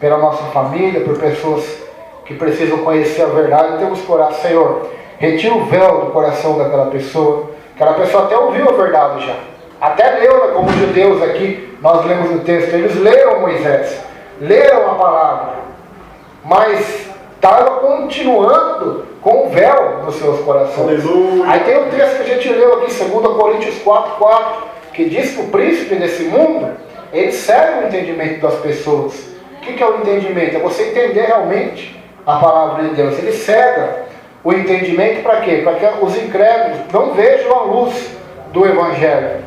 pela nossa família, por pessoas que precisam conhecer a verdade, temos que orar: Senhor, retira o véu do coração daquela pessoa. Aquela pessoa até ouviu a verdade já, até leu, como os judeus aqui, nós lemos no texto, eles leram Moisés, leram a palavra, mas estava continuando com o véu nos seus corações. Aleluia. Aí tem um texto que a gente leu aqui, 2 Coríntios 4:4, que diz que o príncipe desse mundo, ele cega o entendimento das pessoas. O que é o entendimento? É você entender realmente a palavra de Deus. Ele cega o entendimento para quê? Para que os incrédulos não vejam a luz do Evangelho,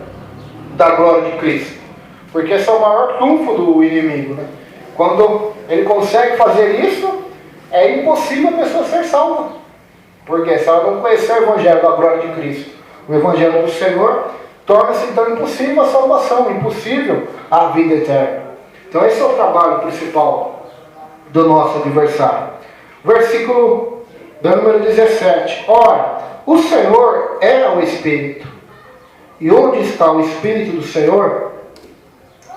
da glória de Cristo. Porque esse é o maior trunfo do inimigo, né? Quando ele consegue fazer isso, é impossível a pessoa ser salva. Porque se ela não conhecer o Evangelho da glória de Cristo, o Evangelho do Senhor, torna-se então impossível a salvação, impossível a vida eterna. Então esse é o trabalho principal do nosso adversário. Versículo do número 17. Ora, o Senhor é o Espírito. E onde está o Espírito do Senhor,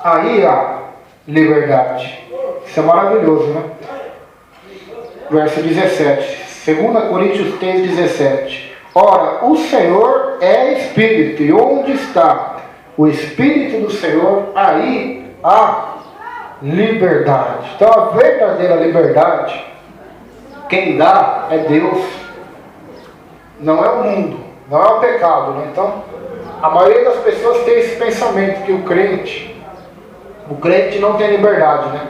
aí há liberdade. Isso é maravilhoso, né? Verso 17. 2 Coríntios 3:17. Ora, o Senhor é Espírito. E onde está o Espírito do Senhor, aí há liberdade. Então a verdadeira liberdade, quem dá é Deus. Não é o mundo, não é o pecado, né? Então, a maioria das pessoas tem esse pensamento que o crente não tem liberdade, né?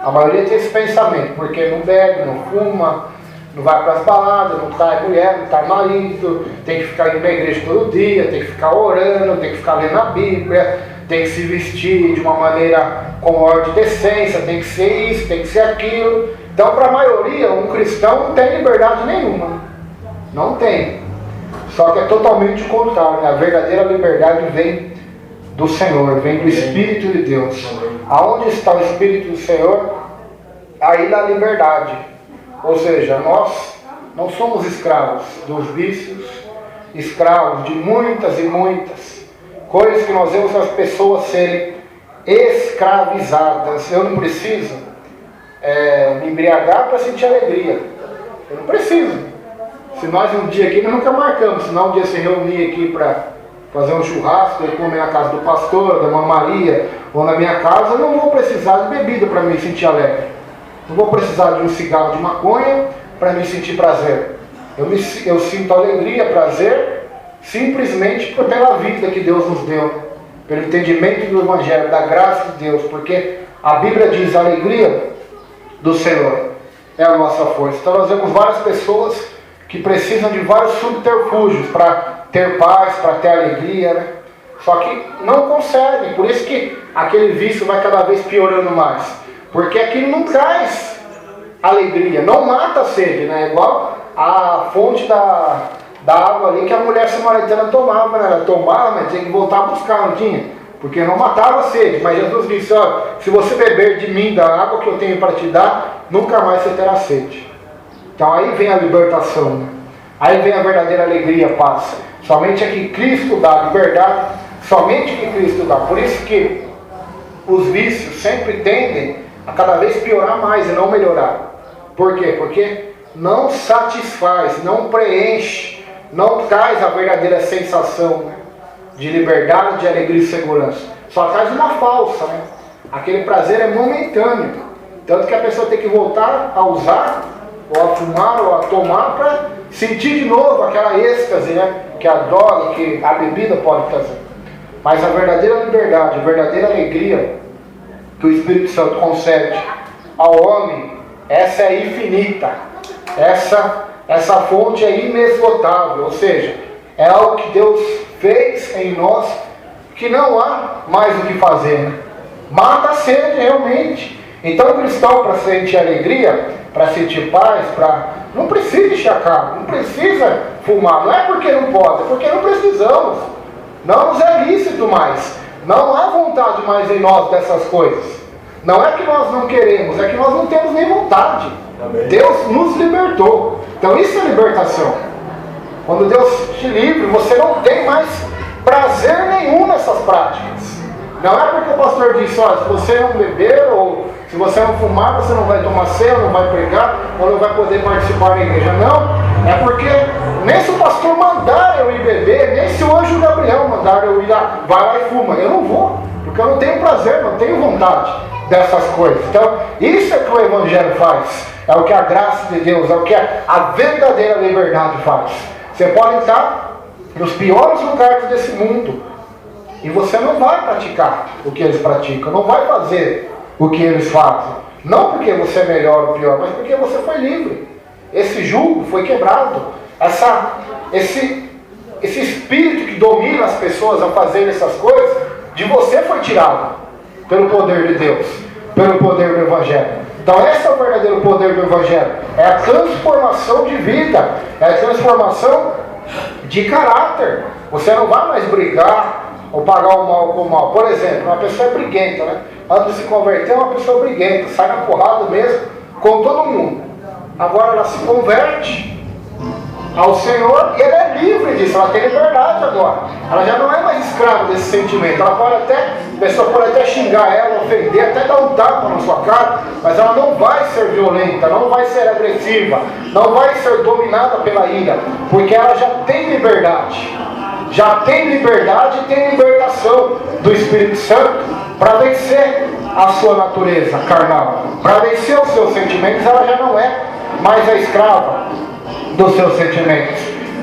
A maioria tem esse pensamento, porque não bebe, não fuma, não vai para as baladas, não trai mulher, não trai marido, tem que ficar indo na igreja todo dia, tem que ficar orando, tem que ficar lendo a Bíblia, tem que se vestir de uma maneira com ordem de decência, tem que ser isso, tem que ser aquilo. Então, para a maioria, um cristão não tem liberdade nenhuma. Não tem. Só que é totalmente o contrário, né? A verdadeira liberdade vem do Senhor, vem do Espírito de Deus. Aonde está o Espírito do Senhor, aí dá liberdade. Ou seja, nós não somos escravos dos vícios, escravos de muitas e muitas coisas que nós vemos as pessoas serem escravizadas. Eu não preciso me embriagar para sentir alegria. Eu não preciso. Se nós um dia aqui, nós nunca marcamos, se nós um dia se reunir aqui para fazer um churrasco, eu comer na casa do pastor, da Irmã Maria, ou na minha casa, eu não vou precisar de bebida para me sentir alegre. Não vou precisar de um cigarro de maconha para me sentir prazer. Eu sinto alegria, prazer, simplesmente pela vida que Deus nos deu, pelo entendimento do Evangelho, da graça de Deus, porque a Bíblia diz a alegria do Senhor é a nossa força. Então nós vemos várias pessoas que precisam de vários subterfúgios para ter paz, para ter alegria, né? Só que não conseguem, por isso que aquele vício vai cada vez piorando mais, porque aquilo não traz alegria, não mata a sede, né? Igual a fonte da água ali que a mulher samaritana tomava, né? Ela tomava, mas tinha que voltar a buscar, não tinha? Porque não matava a sede, mas Jesus disse, olha, se você beber de mim, da água que eu tenho para te dar, nunca mais você terá sede. Então aí vem a libertação, né? Aí vem a verdadeira alegria, a paz. Somente é que Cristo dá, de verdade, somente que Cristo dá. Por isso que os vícios sempre tendem a cada vez piorar mais e não melhorar. Por quê? Porque não satisfaz, não preenche, não traz a verdadeira sensação, né, de liberdade, de alegria e segurança. Só traz uma falsa, né? Aquele prazer é momentâneo. Tanto que a pessoa tem que voltar a usar, ou a fumar, ou a tomar, para sentir de novo aquela êxtase, né, que a droga, que a bebida pode trazer. Mas a verdadeira liberdade, a verdadeira alegria que o Espírito Santo concede ao homem, essa é infinita. Essa fonte é inesgotável. Ou seja, é algo que Deus fez em nós que não há mais o que fazer, né? Mata a sede realmente. Então o cristão, para sentir alegria, para sentir paz, não precisa encher a cara, não precisa fumar. Não é porque não pode, é porque não precisamos. Não nos é lícito mais. Não há vontade mais em nós dessas coisas. Não é que nós não queremos, é que nós não temos nem vontade. Amém. Deus nos libertou. Então isso é libertação. Quando Deus te livra, você não tem mais prazer nenhum nessas práticas. Não é porque o pastor disse, olha, se você não beber ou se você não fumar, você não vai tomar ceia, não vai pregar, ou não vai poder participar da igreja. Não, é porque nem se o pastor mandar eu ir beber, nem se o anjo Gabriel mandar eu ir lá, vai lá e fuma. Eu não vou, porque eu não tenho prazer, não tenho vontade dessas coisas. Então, isso é que o Evangelho faz. é o que a graça de Deus, é o que a verdadeira liberdade faz. Você pode estar nos piores lugares desse mundo e você não vai praticar o que eles praticam, não vai fazer o que eles fazem. Não porque você é melhor ou pior, mas porque você foi livre. Esse jugo foi quebrado. Esse espírito que domina as pessoas a fazer essas coisas, de você foi tirado pelo poder de Deus, pelo poder do Evangelho. Então esse é o verdadeiro poder do Evangelho. É a transformação de vida, é a transformação de caráter. Você não vai mais brigar ou pagar o mal com o mal. Por exemplo, uma pessoa é briguenta, né? Antes de se converter, é uma pessoa briguenta, sai na porrada mesmo com todo mundo. Agora ela se converte ao Senhor e ela é livre disso, ela tem liberdade agora. Ela já não é mais escrava desse sentimento. Ela pode até, a pessoa pode até xingar ela, ofender, até dar um tapa na sua cara, mas ela não vai ser violenta, não vai ser agressiva, não vai ser dominada pela ira, porque ela já tem liberdade. Já tem liberdade e tem libertação do Espírito Santo para vencer a sua natureza carnal, para vencer os seus sentimentos. Ela já não é mais a escrava dos seus sentimentos.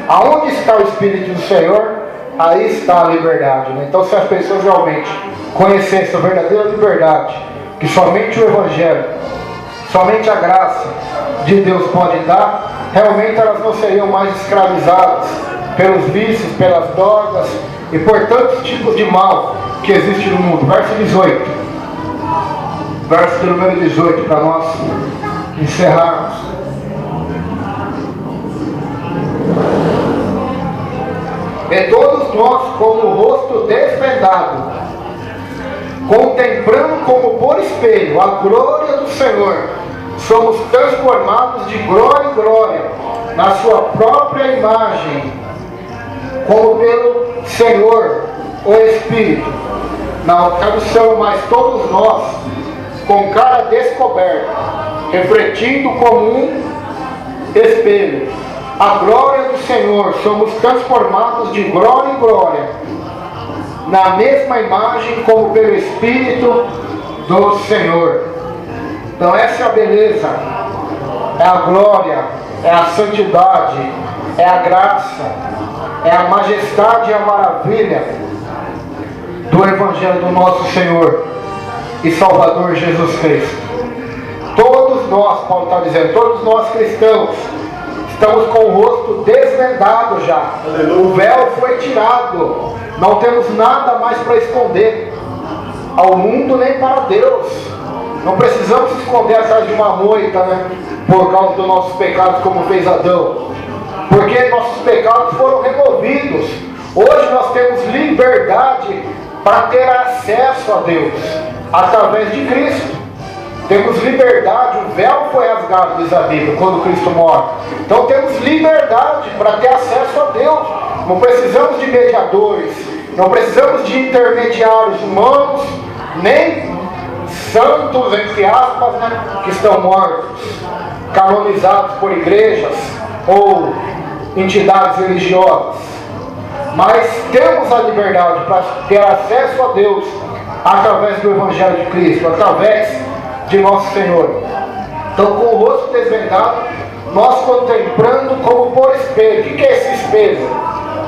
Aonde está o Espírito do Senhor, aí está a liberdade, né? Então, se as pessoas realmente conhecessem a verdadeira liberdade que somente o Evangelho, somente a graça de Deus pode dar, realmente elas não seriam mais escravizadas pelos vícios, pelas drogas e por tantos tipos de mal que existe no mundo. Verso 18. Verso de número 18, para nós encerrarmos. E todos nós, com o rosto desvendado, contemplando como por espelho a glória do Senhor, somos transformados de glória em glória na sua própria imagem, como pelo Senhor, o Espírito. Na tradução, mas todos nós, com cara descoberta, refletindo como um espelho a glória do Senhor, somos transformados de glória em glória na mesma imagem, como pelo Espírito do Senhor. Então essa é a beleza, é a glória, é a santidade, é a graça, é a majestade e a maravilha do Evangelho do nosso Senhor e Salvador Jesus Cristo. Todos nós, Paulo está dizendo, todos nós cristãos, estamos com o rosto desvendado já. O véu foi tirado. Não temos nada mais para esconder ao mundo nem para Deus. Não precisamos se esconder atrás de uma moita, né? Por causa dos nossos pecados, como fez Adão. Porque nossos pecados foram removidos. Hoje nós temos liberdade para ter acesso a Deus através de Cristo. Temos liberdade, o véu foi rasgado, diz a Bíblia, quando Cristo morre. Então temos liberdade para ter acesso a Deus. Não precisamos de mediadores, não precisamos de intermediários humanos, nem santos, entre aspas, né, que estão mortos, canonizados por igrejas ou entidades religiosas. Mas temos a liberdade para ter acesso a Deus através do Evangelho de Cristo, através de nosso Senhor. Então, com o rosto desvendado, nós contemplando como por espelho. O que é esse espelho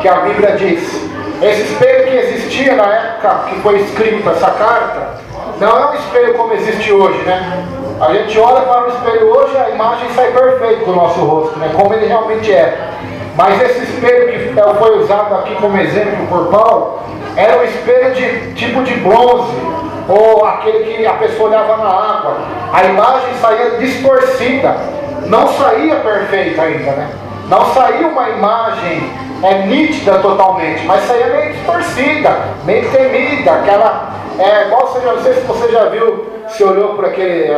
que a Bíblia diz? Esse espelho que existia na época que foi escrita essa carta, não é um espelho como existe hoje, né? A gente olha para o espelho hoje, a imagem sai perfeita do nosso rosto, né? Como ele realmente é. Mas esse espelho que foi usado aqui como exemplo por Paulo, era um espelho de tipo de bronze, ou aquele que a pessoa olhava na água. A imagem saía distorcida, não saía perfeita ainda, né? Não saía uma imagem nítida totalmente, mas saía meio distorcida, meio temida, aquela, igual você já, não sei se você já viu, se olhou por aquele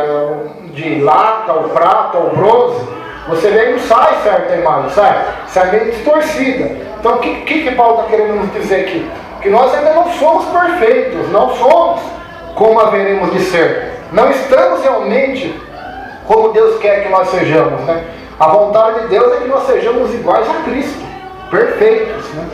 de lata, ou prata, ou bronze, você vê que não sai certa a imagem, sai meio distorcida. Então o que Paulo está querendo nos dizer aqui? Que nós ainda não somos perfeitos, não somos como haveremos de ser. Não estamos realmente como Deus quer que nós sejamos, né? A vontade de Deus é que nós sejamos iguais a Cristo, perfeitos, né?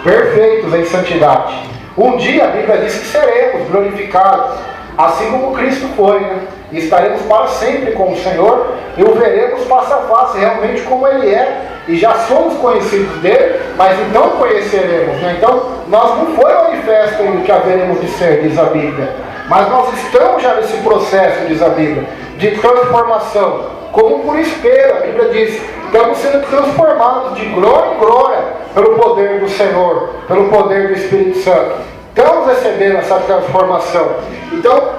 Perfeitos em santidade. Um dia a Bíblia diz que seremos glorificados, assim como Cristo foi, né? e estaremos para sempre com o Senhor e o veremos face a face, realmente como Ele é, e já somos conhecidos dele, mas então conheceremos, né? Então, nós não foi manifesto ainda que haveremos de ser, diz a Bíblia, mas nós estamos já nesse processo, diz a Bíblia, de transformação, como por espelho. A Bíblia diz, estamos sendo transformados de glória em glória pelo poder do Senhor, pelo poder do Espírito Santo. Estamos recebendo essa transformação. Então,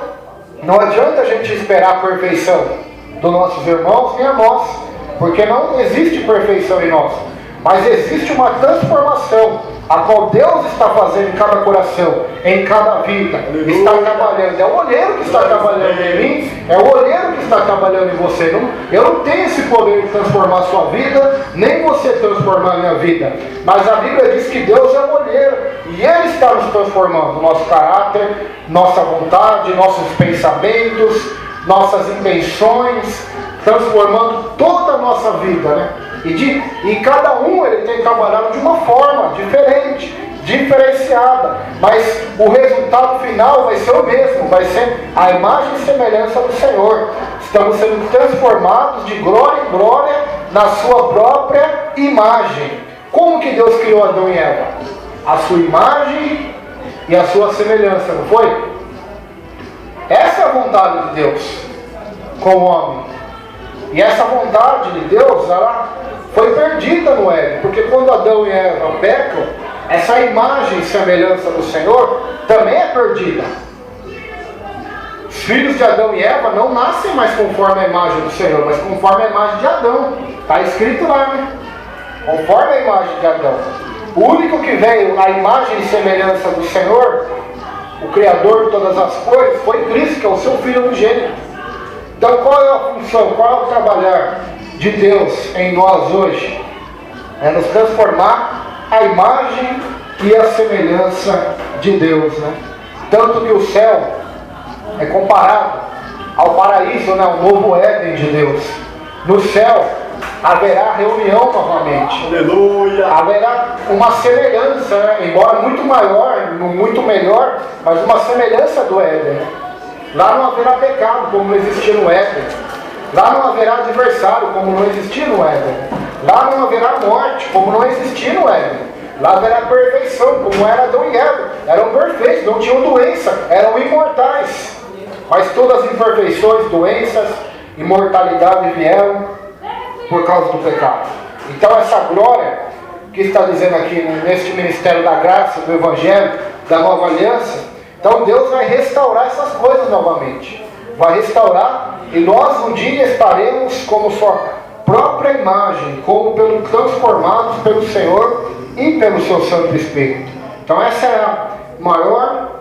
não adianta a gente esperar a perfeição dos nossos irmãos nem a nós, porque não existe perfeição em nós, mas existe uma transformação, a qual Deus está fazendo em cada coração, em cada vida. Está trabalhando. É o olheiro que está trabalhando em mim, é o olheiro que está trabalhando em você. Eu não tenho esse poder de transformar a sua vida, nem você transformar a minha vida. Mas a Bíblia diz que Deus é o olheiro, e Ele está nos transformando, nosso caráter, nossa vontade, nossos pensamentos, nossas intenções, transformando toda a nossa vida, né? E cada um ele tem trabalhado de uma forma diferente, diferenciada, mas o resultado final vai ser o mesmo, vai ser a imagem e semelhança do Senhor. Estamos sendo transformados de glória em glória na sua própria imagem. Como que Deus criou Adão e Eva? A sua imagem e a sua semelhança, não foi? Essa é a vontade de Deus com o homem. E essa vontade de Deus, ela foi perdida no Éden, porque quando Adão e Eva pecam, essa imagem e semelhança do Senhor também é perdida. Os filhos de Adão e Eva não nascem mais conforme a imagem do Senhor, mas conforme a imagem de Adão. Está escrito lá, né? Conforme a imagem de Adão. O único que veio a imagem e semelhança do Senhor, o Criador de todas as coisas, foi Cristo, que é o seu Filho unigênito. Então qual é a função, qual é o trabalhar de Deus em nós hoje? É nos transformar a imagem e a semelhança de Deus, né? Tanto que o céu é comparado ao paraíso, né? O novo Éden de Deus. No céu haverá reunião novamente. Aleluia! Haverá uma semelhança, né? Embora muito maior, muito melhor, mas uma semelhança do Éden, né? Lá não haverá pecado, como não existia no Éden. Lá não haverá adversário, como não existia no Éden. Lá não haverá morte, como não existia no Éden. Lá haverá perfeição, como era Adão e Eva. Eram perfeitos, não tinham doença, eram imortais. Mas todas as imperfeições, doenças, imortalidade vieram por causa do pecado. Então essa glória que está dizendo aqui neste ministério da graça, do Evangelho, da nova aliança, então Deus vai restaurar essas coisas novamente. Vai restaurar, e nós um dia estaremos como sua própria imagem, como transformados pelo Senhor e pelo seu Santo Espírito. Então essa é a maior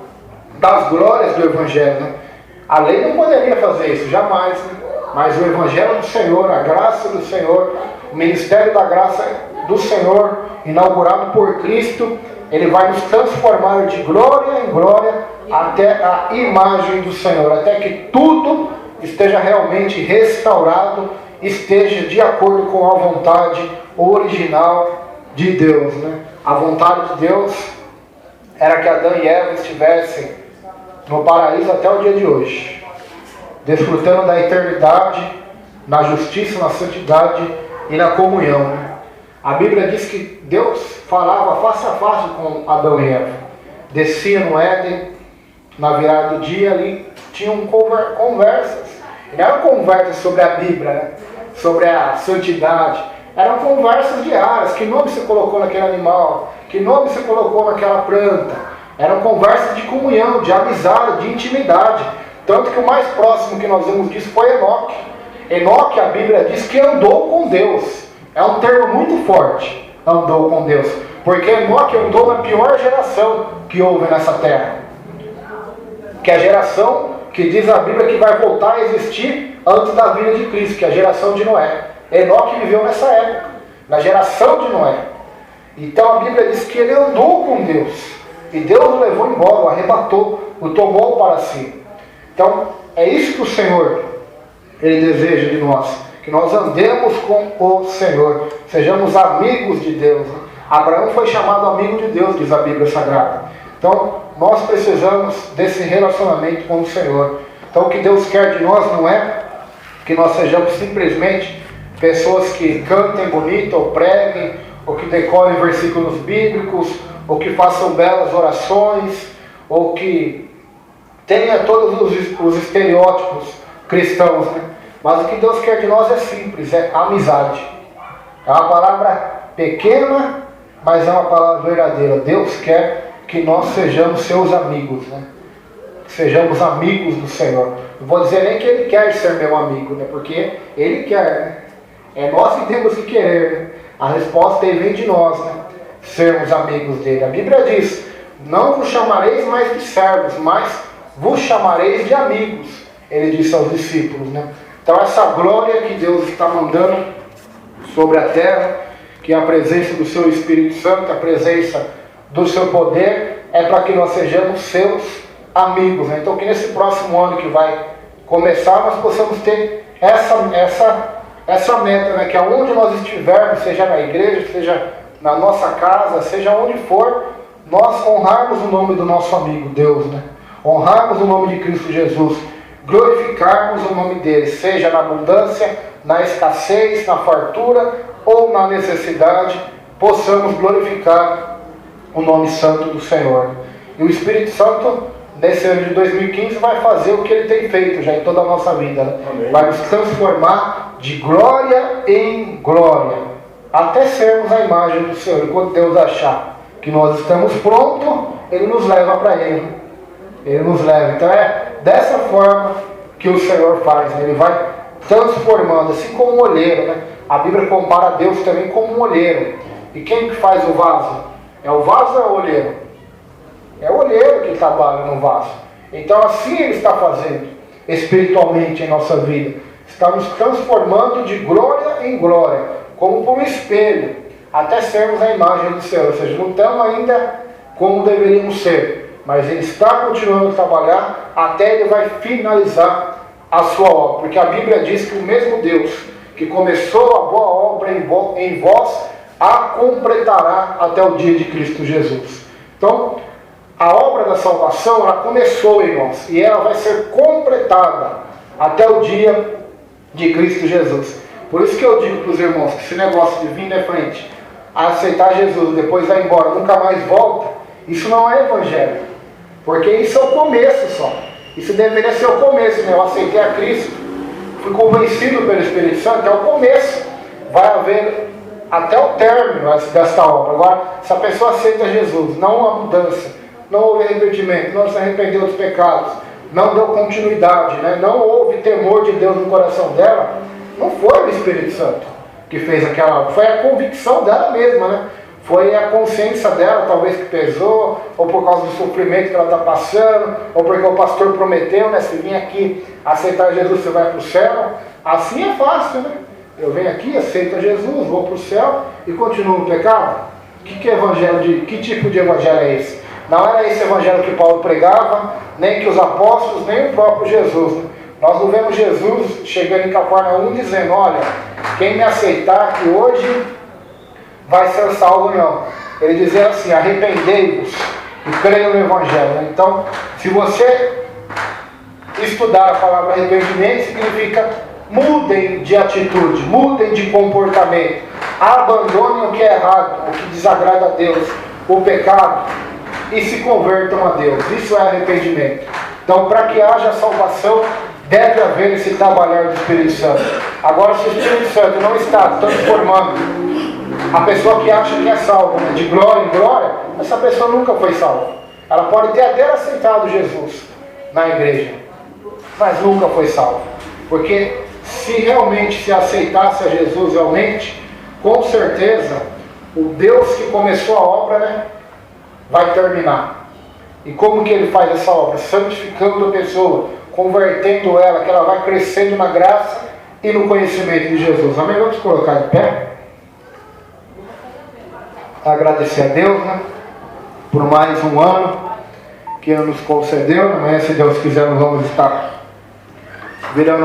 das glórias do Evangelho, né? A lei não poderia fazer isso, jamais, né? Mas o Evangelho do Senhor, a graça do Senhor, o ministério da graça do Senhor, inaugurado por Cristo, Ele vai nos transformar de glória em glória até a imagem do Senhor, até que tudo esteja realmente restaurado, esteja de acordo com a vontade original de Deus, né? A vontade de Deus era que Adão e Eva estivessem no paraíso até o dia de hoje, desfrutando da eternidade, na justiça, na santidade e na comunhão, né? A Bíblia diz que Deus falava face a face com Adão e Eva. Descia no Éden, na virada do dia ali, tinham conversas. E não eram conversas sobre a Bíblia, né? Sobre a santidade. Eram conversas diárias. Que nome você colocou naquele animal? Que nome você colocou naquela planta? Eram conversas de comunhão, de amizade, de intimidade. Tanto que o mais próximo que nós vimos disso foi Enoque. Enoque, a Bíblia diz que andou com Deus. É um termo muito forte, andou com Deus. Porque Enoque andou na pior geração que houve nessa terra. Que é a geração que diz a Bíblia que vai voltar a existir antes da vinda de Cristo, que é a geração de Noé. Enoque viveu nessa época, na geração de Noé. Então a Bíblia diz que ele andou com Deus. E Deus o levou embora, o arrebatou, o tomou para si. Então é isso que o Senhor Ele deseja de nós. Que nós andemos com o Senhor, sejamos amigos de Deus. Abraão foi chamado amigo de Deus, diz a Bíblia Sagrada. Então, nós precisamos desse relacionamento com o Senhor. Então o que Deus quer de nós não é que nós sejamos simplesmente pessoas que cantem bonito, ou preguem, ou que decorem versículos bíblicos, ou que façam belas orações, ou que tenha todos os estereótipos cristãos, né? Mas o que Deus quer de nós é simples, é amizade. É uma palavra pequena, mas é uma palavra verdadeira. Deus quer que nós sejamos seus amigos, né? Que sejamos amigos do Senhor. Não vou dizer nem que Ele quer ser meu amigo, né? Porque Ele quer, né? É nós que temos que querer, né? A resposta vem de nós, né? Sermos amigos dele. A Bíblia diz: não vos chamareis mais de servos, mas vos chamareis de amigos. Ele disse aos discípulos, né? Então essa glória que Deus está mandando sobre a terra, que é a presença do seu Espírito Santo, a presença do seu poder, é para que nós sejamos seus amigos, né? Então que nesse próximo ano que vai começar, nós possamos ter essa meta, né? Que aonde nós estivermos, seja na igreja, seja na nossa casa, seja onde for, nós honrarmos o nome do nosso amigo Deus, né? Honrarmos o nome de Cristo Jesus, glorificarmos o nome dele, seja na abundância, na escassez, na fartura ou na necessidade, possamos glorificar o nome santo do Senhor. E o Espírito Santo, nesse ano de 2015, vai fazer o que ele tem feito já em toda a nossa vida, né? Vai nos transformar de glória em glória, até sermos a imagem do Senhor. E quando Deus achar que nós estamos prontos, Ele nos leva para Ele. Ele nos leva. Então é dessa forma que o Senhor faz, né? Ele vai transformando, assim como um olheiro, né? A Bíblia compara Deus também como um olheiro. E quem que faz o vaso? É o vaso ou é o olheiro? É o olheiro que trabalha no vaso. Então assim Ele está fazendo espiritualmente em nossa vida. Está nos transformando de glória em glória, como por um espelho, até sermos a imagem do Senhor. Ou seja, não estamos ainda como deveríamos ser, mas Ele está continuando a trabalhar até Ele vai finalizar a sua obra. Porque a Bíblia diz que o mesmo Deus que começou a boa obra em vós, a completará até o dia de Cristo Jesus. Então, a obra da salvação, ela começou em nós, e ela vai ser completada até o dia de Cristo Jesus. Por isso que eu digo para os irmãos que esse negócio de vir na frente, aceitar Jesus, depois vai embora, nunca mais volta, isso não é evangelho. Porque isso é o começo só. Isso deveria ser o começo, né? Eu aceitei a Cristo, fui convencido pelo Espírito Santo, é o começo. Vai haver até o término desta obra. Agora, se a pessoa aceita Jesus, não há mudança, não houve arrependimento, não se arrependeu dos pecados, não deu continuidade, né? Não houve temor de Deus no coração dela, não foi o Espírito Santo que fez aquela obra, foi a convicção dela mesma, né? Foi a consciência dela, talvez, que pesou, ou por causa do sofrimento que ela está passando, ou porque o pastor prometeu, né? Se vir aqui aceitar Jesus, você vai para o céu. Assim é fácil, né? Eu venho aqui, aceito Jesus, vou para o céu e continuo no pecado. Que tipo de evangelho é esse? Não era esse evangelho que Paulo pregava, nem que os apóstolos, nem o próprio Jesus, né? Nós não vemos Jesus chegando em Cafarnaum dizendo: olha, quem me aceitar aqui hoje vai ser salvo, não. Ele dizia assim: arrependei-vos e creiam no evangelho. Então, se você estudar a palavra arrependimento, significa mudem de atitude, mudem de comportamento, abandonem o que é errado, o que desagrada a Deus, o pecado, e se convertam a Deus. Isso é arrependimento. Então, para que haja salvação, deve haver esse trabalhar do Espírito Santo. Agora, se o Espírito Santo não está transformando a pessoa que acha que é salva, né, de glória em glória, essa pessoa nunca foi salva. Ela pode ter até aceitado Jesus na igreja, mas nunca foi salva. Porque se realmente se aceitasse a Jesus realmente, com certeza o Deus que começou a obra, né, vai terminar. E como que Ele faz essa obra? Santificando a pessoa, convertendo ela, que ela vai crescendo na graça e no conhecimento de Jesus. Amém? Vamos colocar de pé. Agradecer a Deus, né, por mais um ano que Ele nos concedeu. Amanhã, se Deus quiser, nós vamos estar virando